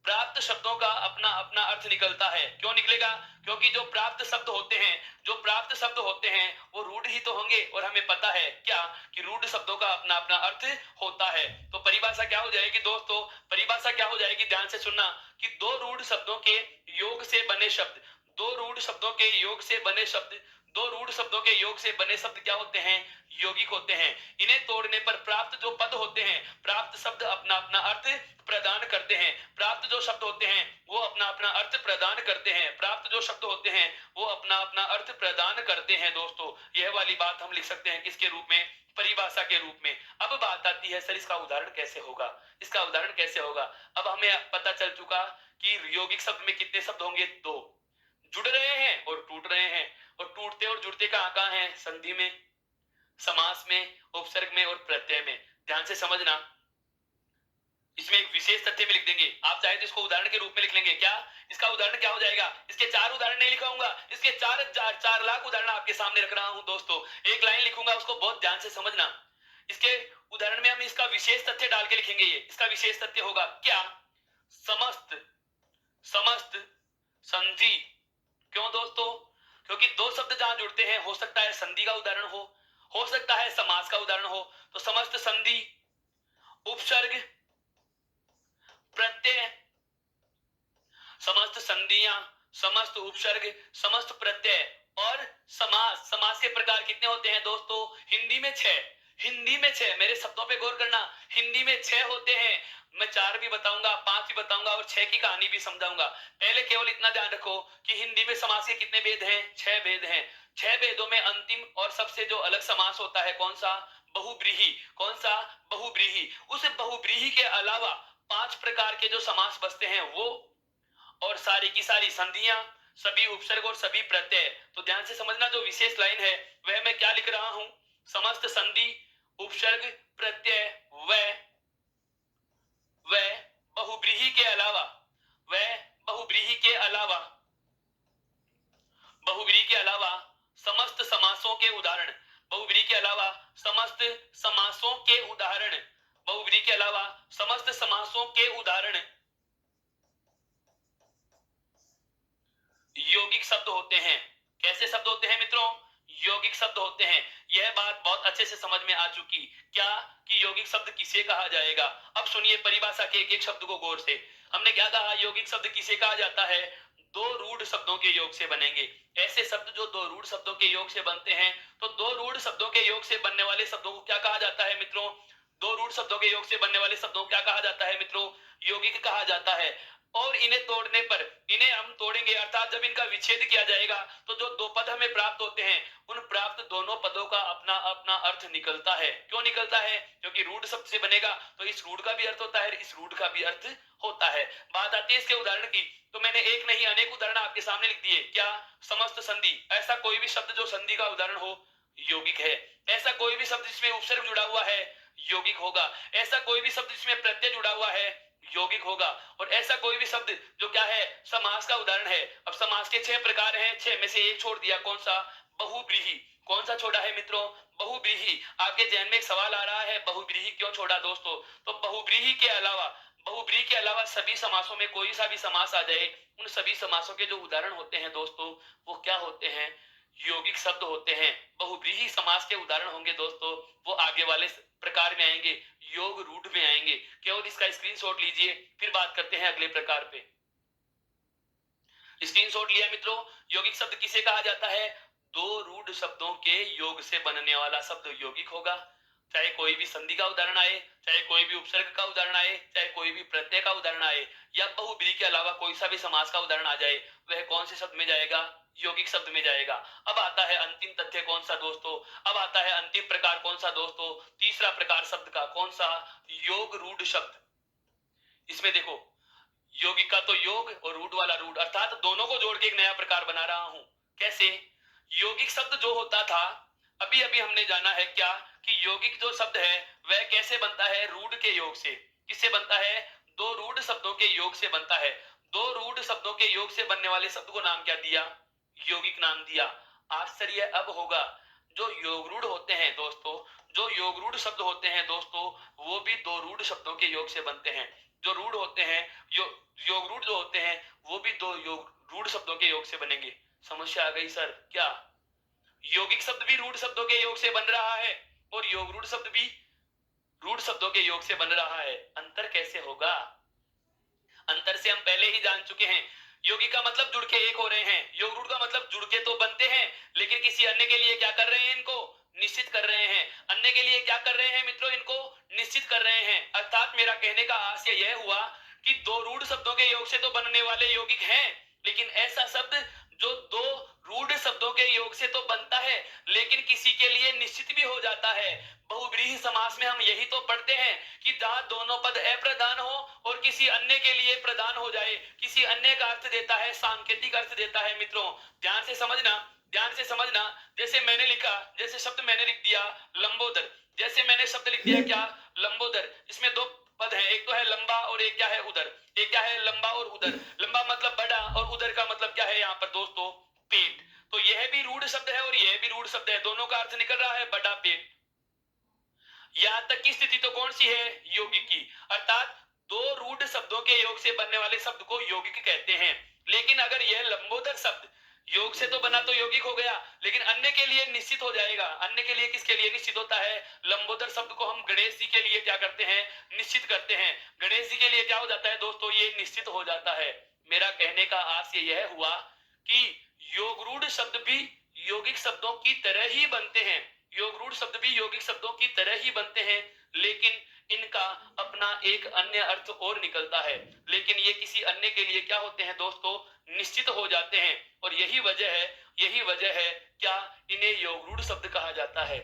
प्राप्त शब्दों का अपना अपना अर्थ निकलता है। क्यों निकलेगा? क्योंकि जो प्राप्त शब्द होते हैं, जो प्राप्त शब्द होते हैं वो रूढ़ ही तो होंगे, और हमें पता है क्या कि रूढ़ शब्दों का अपना अपना अर्थ होता है। तो परिभाषा क्या हो जाएगी दोस्तों? परिभाषा क्या हो जाएगी? ध्यान से सुनना कि दो रूढ़ शब्दों के योग से बने शब्द, दो रूढ़ शब्दों के योग से बने शब्द, दो रूढ़ शब्दों के योग से बने शब्द क्या होते हैं? यौगिक होते हैं। इन्हें तोड़ने पर प्राप्त जो पद होते हैं, प्राप्त शब्द अपना अपना अर्थ प्रदान करते हैं। प्राप्त जो शब्द होते हैं वो अपना अपना अर्थ प्रदान करते हैं। प्राप्त जो शब्द होते हैं वो अपना अपना अर्थ प्रदान करते हैं दोस्तों। यह वाली बात हम लिख सकते हैं किसके रूप में? परिभाषा के रूप में। अब बात आती है सर इसका उदाहरण कैसे होगा? इसका उदाहरण कैसे होगा? अब हमें पता चल चुका कि यौगिक शब्द में कितने शब्द होंगे? दो। जुड़ रहे हैं और टूट रहे हैं, और टूटते और जुड़ते कहां है? संधि में, समास में, उपसर्ग में और प्रत्यय में। ध्यान से समझना, इसमें एक विशेष तथ्य भी लिख देंगे। आप चाहे तो इसको उदाहरण के रूप में लिख लेंगे। क्या इसका उदाहरण क्या हो जाएगा? इसके चार उदाहरण नहीं लिखाऊंगा, इसके चार लाख उदाहरण आपके सामने रख रहा हूं दोस्तों। एक लाइन लिखूंगा, उसको बहुत ध्यान से समझना। इसके उदाहरण में हम इसका विशेष तथ्य डाल के लिखेंगे। ये इसका विशेष तथ्य होगा क्या? समस्त, समस्त संधि। क्यों दोस्तों? क्योंकि दो शब्द जहां जुड़ते हैं, हो सकता है संधि का उदाहरण हो सकता है समास का उदाहरण हो। तो समस्त संधि, उपसर्ग, प्रत्यय, समस्त संधियां, समस्त उपसर्ग, समस्त प्रत्यय और समास। समास के प्रकार कितने होते हैं दोस्तों? हिंदी में 6, हिंदी में 6। मेरे शब्दों पे गौर करना, हिंदी में 6 होते हैं। मैं 4 भी बताऊंगा, 5 भी बताऊंगा और 6 की कहानी भी समझाऊंगा। पहले केवल इतना ध्यान रखो कि हिंदी में समास के कितने भेद हैं? 6 भेद हैं। 6 भेदों में अंतिम और सबसे जो अलग समास होता है कौन सा? बहुब्रीही। कौन सा? बहुब्रीही। उस बहुब्रीही के अलावा 5 प्रकार के जो समास बचते हैं वो, और सारी की सारी संधियां, सभी उपसर्ग और सभी प्रत्यय। तो ध्यान से समझना, जो विशेष लाइन है वह मैं क्या लिख रहा हूं? समस्त संधि, उपसर्ग, प्रत्यय व बहुब्रीही के अलावा, वह बहुब्रीही के अलावा, बहुब्रीही के अलावा समस्त समासों के उदाहरण, बहुब्रीही के अलावा समस्त समासों के उदाहरण, बहुब्रीही के अलावा समस्त समासों के उदाहरण यौगिक शब्द होते हैं। कैसे शब्द होते हैं मित्रों? यौगिक शब्द होते हैं। यह बात बहुत अच्छे से समझ में आ चुकी क्या कि यौगिक शब्द किसे कहा जाएगा। अब सुनिए परिभाषा के एक एक शब्द को गौर से। हमने क्या कहा? यौगिक शब्द किसे कहा जाता है? दो रूढ़ शब्दों के योग से बनेंगे। ऐसे शब्द जो दो रूढ़ शब्दों के योग से बनते हैं, तो दो रूढ़ शब्दों के योग से बनने वाले शब्दों को क्या कहा जाता है मित्रों? दो रूढ़ शब्दों के योग से बनने वाले शब्दों को क्या कहा जाता है मित्रों? यौगिक कहा जाता है। और इन्हें तोड़ने पर, इन्हें हम तोड़ेंगे अर्थात जब इनका विच्छेद किया जाएगा, तो जो दो पद हमें प्राप्त होते हैं, उन प्राप्त दोनों पदों का अपना अपना अर्थ निकलता है। क्यों निकलता है? क्योंकि रूढ़ शब्द से बनेगा तो इस रूढ़ का भी अर्थ होता है, इस रूढ़ का भी अर्थ होता है। बात आती है इसके उदाहरण की, तो मैंने एक नहीं अनेक उदाहरण आपके सामने लिख दिए। क्या? समस्त संधि, ऐसा कोई भी शब्द जो संधि का उदाहरण हो यौगिक है। ऐसा कोई भी शब्द जिसमें उपसर्ग जुड़ा हुआ है यौगिक होगा। ऐसा कोई भी शब्द जिसमें प्रत्यय जुड़ा हुआ है यौगिक होगा। और ऐसा कोई भी शब्द जो क्या है? समास का उदाहरण है। अब समास के 6 प्रकार हैं, 6 में से एक छोड़ दिया। कौन सा? बहुब्रीही। कौन सा छोड़ा है मित्रों? बहुब्रीही। आपके जहन में एक सवाल आ रहा है, बहुब्रीही क्यों छोड़ा दोस्तों? तो बहुब्रीही के अलावा, बहुब्रीही के अलावा सभी समासों में कोई सा भी समास आ जाए, उन सभी समासों के जो उदाहरण होते हैं दोस्तों, वो क्या होते हैं? यौगिक शब्द होते हैं। बहुब्रीही समास के उदाहरण होंगे दोस्तों, वो आगे वाले प्रकार में आएंगे, योग रूढ़ में आएंगे। केवल इसका स्क्रीनशॉट लीजिए, फिर बात करते हैं अगले प्रकार पे। स्क्रीनशॉट लिया मित्रों? यौगिक शब्द किसे कहा जाता है? दो रूढ़ शब्दों के योग से बनने वाला शब्द यौगिक होगा। चाहे कोई भी संधि का उदाहरण आए, चाहे कोई भी उपसर्ग का उदाहरण आए, चाहे कोई भी प्रत्यय का उदाहरण आए, या बहुब्रीहि के अलावा कोई सा भी समास का उदाहरण आ जाए, वह कौन से शब्द में जाएगा? यौगिक शब्द में जाएगा। अब आता है अंतिम तथ्य कौन सा दोस्तों? अब आता है अंतिम प्रकार कौन सा दोस्तों? तीसरा प्रकार शब्द का कौन सा? योग रूढ़ शब्द। इसमें देखो, यौगिक का तो योग और रूढ़ वाला रूढ़, अर्थात दोनों को जोड़ के एक नया प्रकार बना रहा हूं। कैसे? यौगिक शब्द जो होता था, अभी अभी हमने जाना है क्या कि यौगिक जो शब्द है वह कैसे बनता है? रूढ़ के योग से। किससे बनता है? दो रूढ़ शब्दों के योग से बनता है। दो रूढ़ शब्दों के योग से बनने वाले शब्द को नाम क्या दिया? यौगिक नाम दिया। आश्चर्य अब होगा, जो योग रूढ़ होते हैं दोस्तों, जो योग रूढ़ शब्द होते हैं दोस्तों, वो भी दो रूढ़ शब्दों के योग से बनते हैं। जो रूढ़ होते हैं, योग रूढ़ जो होते हैं, वो भी दो योग रूढ़ शब्दों के योग से बनेंगे। समस्या आ गई सर? क्या यौगिक शब्द भी रूढ़ शब्दों के योग से बन रहा है और योग रूढ़ शब्द भी रूढ़ शब्दों के योग से बन रहा है? अंतर कैसे होगा? अंतर से हम पहले ही जान चुके हैं। यौगिक का मतलब जुड़ के एक हो रहे हैं, योग रूढ़ का मतलब जुड़ के तो बनते हैं, लेकिन किसी अन्य के लिए क्या कर रहे हैं? इनको निश्चित कर रहे हैं। अन्य के लिए क्या कर रहे हैं मित्रों? इनको निश्चित कर रहे हैं। अर्थात मेरा कहने का आशय यह हुआ कि दो रूढ़ शब्दों के योग से तो बनने वाले यौगिक हैं, लेकिन ऐसा शब्द जो दो रूढ़ शब्दों के योग से तो बनता है लेकिन किसी के लिए निश्चित भी हो जाता है। बहुब्रीहि समास में हम यही तो पढ़ते हैं कि जहां दोनों पद अप्रधान हो और किसी अन्य के लिए प्रदान हो जाए, किसी अन्य का अर्थ देता है, सांकेतिक अर्थ देता है। मित्रों ध्यान से समझना, ध्यान से समझना। जैसे मैंने लिखा, जैसे शब्द मैंने लिख दिया लंबोदर, जैसे मैंने शब्द लिख दिया क्या? लंबोदर। इसमें दो पद है, एक तो है लंबा और एक क्या है? उदर। एक क्या है? लंबा और उदर। लंबा मतलब बड़ा और उदर का मतलब क्या है यहाँ पर दोस्तों? पेट। तो यह भी रूढ़ शब्द है और यह भी रूढ़ शब्द है, दोनों का अर्थ निकल रहा है बड़ा पेट। यहां तक की स्थिति तो कौन सी है? यौगिक की। अर्थात दो रूढ़ शब्दों के योग से बनने वाले शब्द को यौगिक कहते हैं। लेकिन अगर यह लंबोदर शब्द योग से तो बना तो यौगिक हो गया, लेकिन अन्य के लिए निश्चित हो जाएगा। अन्य के लिए किसके लिए निश्चित होता है? लंबोदर शब्द को हम गणेश जी के लिए क्या करते हैं? निश्चित करते हैं। गणेश जी के लिए क्या हो जाता है दोस्तों? ये निश्चित हो जाता है। मेरा कहने का आशय यह हुआ कि योग रूढ़ शब्द भी यौगिक शब्दों की तरह ही बनते हैं, योग रूढ़ शब्द भी यौगिक शब्दों की तरह ही बनते हैं, लेकिन इनका अपना एक अन्य अर्थ और निकलता है। लेकिन ये किसी अन्य के लिए क्या होते हैं दोस्तों? निश्चित हो जाते हैं। और यही वजह है क्या इन्हें योग रूढ़ शब्द कहा जाता है।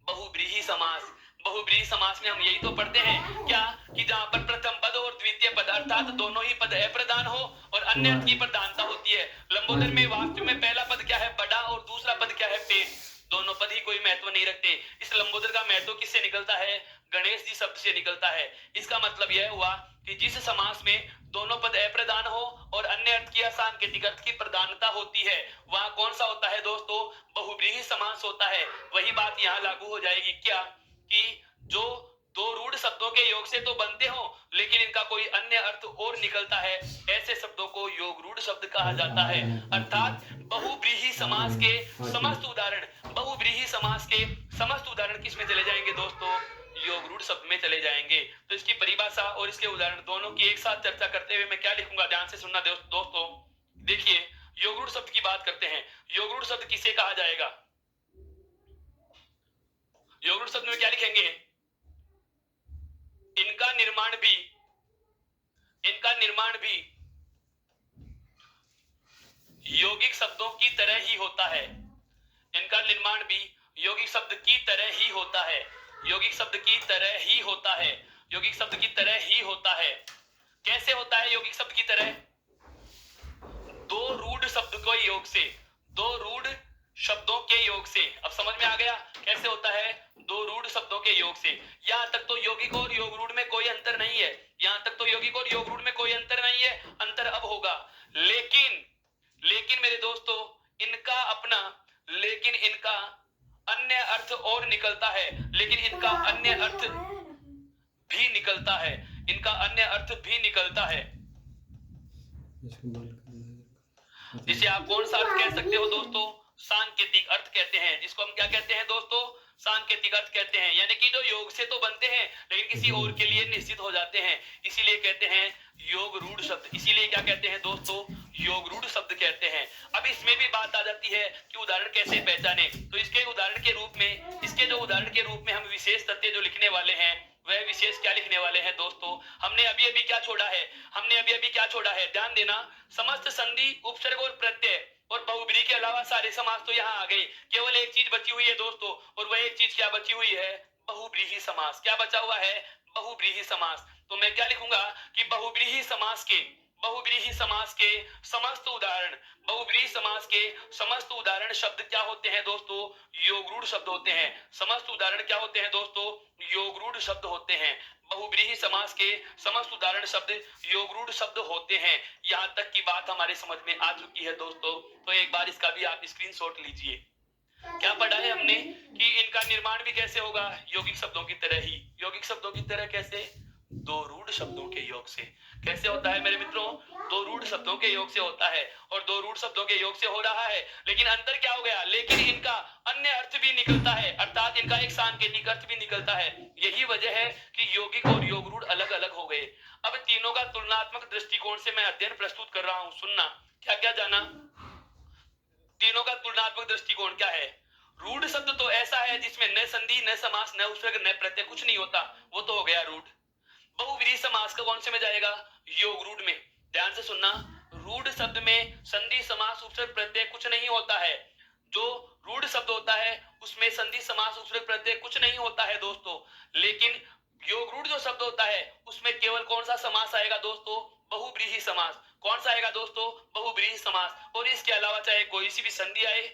बहुब्रीहि समास, बहुब्रीहि समास में हम यही तो पढ़ते हैं क्या कि जहां पर प्रथम पद और द्वितीय पद अर्थात दोनों ही पद अप्रधान हो और अन्य अर्थ की प्रधानता होती है। लंबोदर में वास्तव में पहला पद क्या है? बड़ा, और दूसरा पद क्या है? पेट। दोनों पद ही कोई महत्व नहीं रखते। इस लंबोदर का महत्व किससे निकलता है? गणेश जी शब्द से निकलता है। इसका मतलब यह हुआ कि जिस समास में दोनों पद अप्रधान हो और अन्य अर्थ की सांकेतिक अर्थ की प्रधानता होती है, वहां कौन सा होता है दोस्तों? बहुब्रीहि समास होता है। वही बात यहाँ लागू हो जाएगी क्या कि जो दो रूढ़ शब्दों के योग से तो बनते हो लेकिन इनका कोई अन्य अर्थ और निकलता है, ऐसे शब्दों को योग रूढ़ शब्द कहा जाता है। अर्थात बहुब्रीहि समास के समस्त उदाहरण, बहुब्रीहि समास के समस्त उदाहरण किस में चले जाएंगे दोस्तों? योग रूढ़ शब्द में चले जाएंगे। तो इसकी परिभाषा और इसके उदाहरण दोनों की एक साथ चर्चा करते हुए मैं क्या लिखूंगा, ध्यान से सुनना दोस्तों। देखिए, योग रूढ़ शब्द की बात करते हैं। योग रूढ़ शब्द किसे कहा जाएगा? योग रूढ़ शब्द में क्या लिखेंगे? इनका निर्माण भी यौगिक शब्दों की तरह ही होता है। इनका निर्माण भी यौगिक शब्द की तरह ही होता है। यौगिक शब्द की तरह ही होता है। यौगिक शब्द की तरह ही होता है। कैसे होता है यौगिक शब्द की तरह? दो रूढ़ शब्द के योग से, दो रूढ़ शब्दों के योग से। अब समझ में आ गया कैसे होता है? दो रूढ़ शब्दों के योग से। यहां तक तो यौगिक और योग रूढ़ में कोई अंतर नहीं है। यहां तक तो यौगिक और योग रूढ़ में कोई अंतर नहीं है। अंतर अब होगा, लेकिन मेरे दोस्तों इनका अपना, लेकिन इनका अन्य अर्थ और निकलता है। लेकिन इनका अन्य अर्थ भी निकलता है। इनका अन्य अर्थ भी निकलता है। जिसे आप कौन सा अर्थ कह सकते हो दोस्तों? सांकेतिक अर्थ कहते हैं। जिसको हम क्या कहते हैं दोस्तों? सांकेतिक अर्थ कहते हैं। यानी कि जो योग से तो बनते हैं लेकिन किसी और के लिए निश्चित हो जाते हैं, इसीलिए कहते हैं योग रूढ़ शब्द, इसीलिए क्या कहते हैं दोस्तों, योग रूढ़ शब्द कहते हैं। अब इसमें भी बात आ जाती है कि उदाहरण कैसे पहचाने, तो इसके उदाहरण के रूप में हम विशेष तथ्य जो लिखने वाले हैं, वह विशेष क्या लिखने वाले हैं दोस्तों, हमने अभी अभी क्या छोड़ा है, ध्यान देना। समस्त संधि, उपसर्ग और प्रत्यय और बहुब्रीहि के अलावा सारे समास तो यहाँ आ गए, केवल एक चीज बची हुई है दोस्तों, और वह एक चीज क्या बची हुई है, बहुब्रीहि समास। क्या बचा हुआ है, बहुब्रीहि समास। तो मैं क्या लिखूंगा कि बहुब्रीहि समास के समस्त उदाहरण, बहुब्रीहि समास के समस्त उदाहरण शब्द क्या होते हैं दोस्तों, योग रूढ़ शब्द होते हैं। समस्त उदाहरण क्या होते हैं दोस्तों, योग रूढ़ शब्द होते हैं। बहुब्रीहि समास के समस्त उदाहरण शब्द योग रूढ़ शब्द होते हैं। यहां तक की बात हमारे समझ में आ चुकी है दोस्तों, तो एक बार इसका भी आप स्क्रीनशॉट लीजिए। क्या पढ़ा है हमने कि इनका निर्माण भी कैसे होगा, यौगिक शब्दों की तरह ही। यौगिक शब्दों की तरह कैसे, दो रूढ़ शब्दों के योग से। कैसे होता है मेरे मित्रों, दो रूढ़ शब्दों के योग से होता है, और दो रूढ़ शब्दों के योग से हो रहा है। लेकिन अंतर क्या हो गया, लेकिन इनका अन्य अर्थ भी निकलता है, अर्थात इनका एक सांकेतिक अर्थ भी निकलता है। यही वजह है कि यौगिक और योग रूढ़ अलग अलग हो गए। अब तीनों का तुलनात्मक दृष्टिकोण से मैं अध्ययन प्रस्तुत कर रहा हूं, सुनना। क्या क्या जाना, तीनों का तुलनात्मक दृष्टिकोण क्या है। रूढ़ शब्द तो ऐसा है जिसमें न संधि, न समास, न उपसर्ग, न प्रत्यय, कुछ नहीं होता, वो तो हो गया रूढ़। बहुव्रीहि समास का कौन से में जाएगा, योग रूढ़ में। ध्यान से सुनना, रूढ़ शब्द में संधि, समास, उपसर्ग, प्रत्यय कुछ नहीं होता है। जो रूढ़ शब्द होता है उसमें संधि, समास, उपसर्ग, प्रत्यय कुछ नहीं होता है दोस्तों। लेकिन योग रूढ़ जो शब्द होता है उसमें केवल कौन सा समास आएगा दोस्तों, बहुव्रीहि समास। कौन सा आएगा दोस्तों, बहुव्रीहि समास। और इसके अलावा चाहे कोई सी भी संधि आए,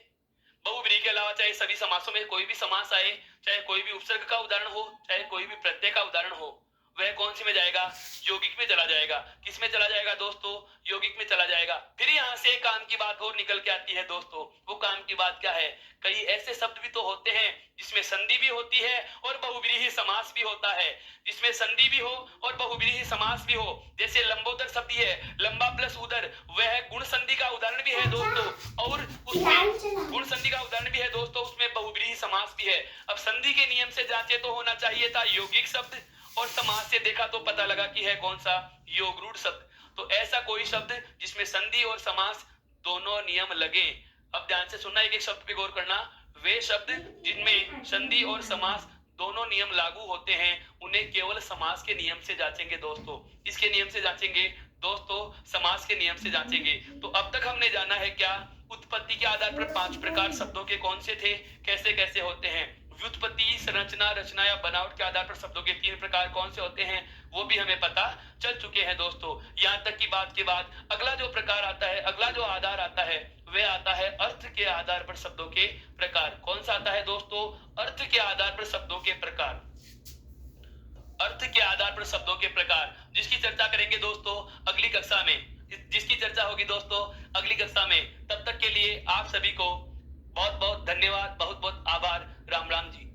बहुव्रीहि के अलावा चाहे सभी समासों में कोई भी समास आए, चाहे कोई भी उपसर्ग का उदाहरण हो, चाहे कोई भी प्रत्यय का उदाहरण हो, वह कौन सी में जाएगा, यौगिक में चला जाएगा। किस में चला जाएगा दोस्तों, यौगिक में चला जाएगा। फिर यहाँ से काम की बात और निकल के आती है दोस्तों। वो काम की बात क्या है, कई ऐसे शब्द भी तो होते हैं जिसमें संधि भी होती है और बहुव्रीहि समास भी होता है, जिसमें संधि भी हो और बहुव्रीहि समास भी हो। जैसे लंबोदर शब्द है, लंबा प्लस उदर, वह गुण संधि का उदाहरण भी है दोस्तों, और उसमें गुण संधि का उदाहरण भी है दोस्तों, उसमें बहुव्रीहि समास भी है। अब संधि के नियम से जांचे तो होना चाहिए था यौगिक शब्द, और समास से देखा तो पता लगा कि है कौन सा, योग रूढ़ शब्द। तो ऐसा कोई शब्द जिसमें संधि और समास दोनों नियम लगे। अब ध्यान से सुनना, एक एक शब्द पे गौर करना। वे शब्द जिनमें संधि और समास दोनों नियम लागू होते हैं उन्हें केवल समास के नियम से जांचेंगे दोस्तों। इसके नियम से जांचेंगे दोस्तों, समास के नियम से जांचेंगे। तो अब तक हमने जाना है क्या, उत्पत्ति के आधार पर 5 प्रकार शब्दों के कौन से थे, कैसे कैसे होते हैं। व्युत्पत्ति, संरचना, रचना या बनावट के आधार पर शब्दों के 3 प्रकार कौन से होते हैं, वो भी हमें पता चल चुके हैं दोस्तों। यहाँ तक की बात के बाद अगला जो प्रकार आता है, अगला जो आधार आता है, वह आता है अर्थ के आधार पर शब्दों के प्रकार। कौन सा आता है दोस्तों, अर्थ के आधार पर शब्दों के प्रकार। अर्थ के आधार पर शब्दों के प्रकार, जिसकी चर्चा करेंगे दोस्तों अगली कक्षा में, जिसकी चर्चा होगी दोस्तों अगली कक्षा में। तब तक के लिए आप सभी को बहुत बहुत धन्यवाद, बहुत बहुत आभार। राम राम जी।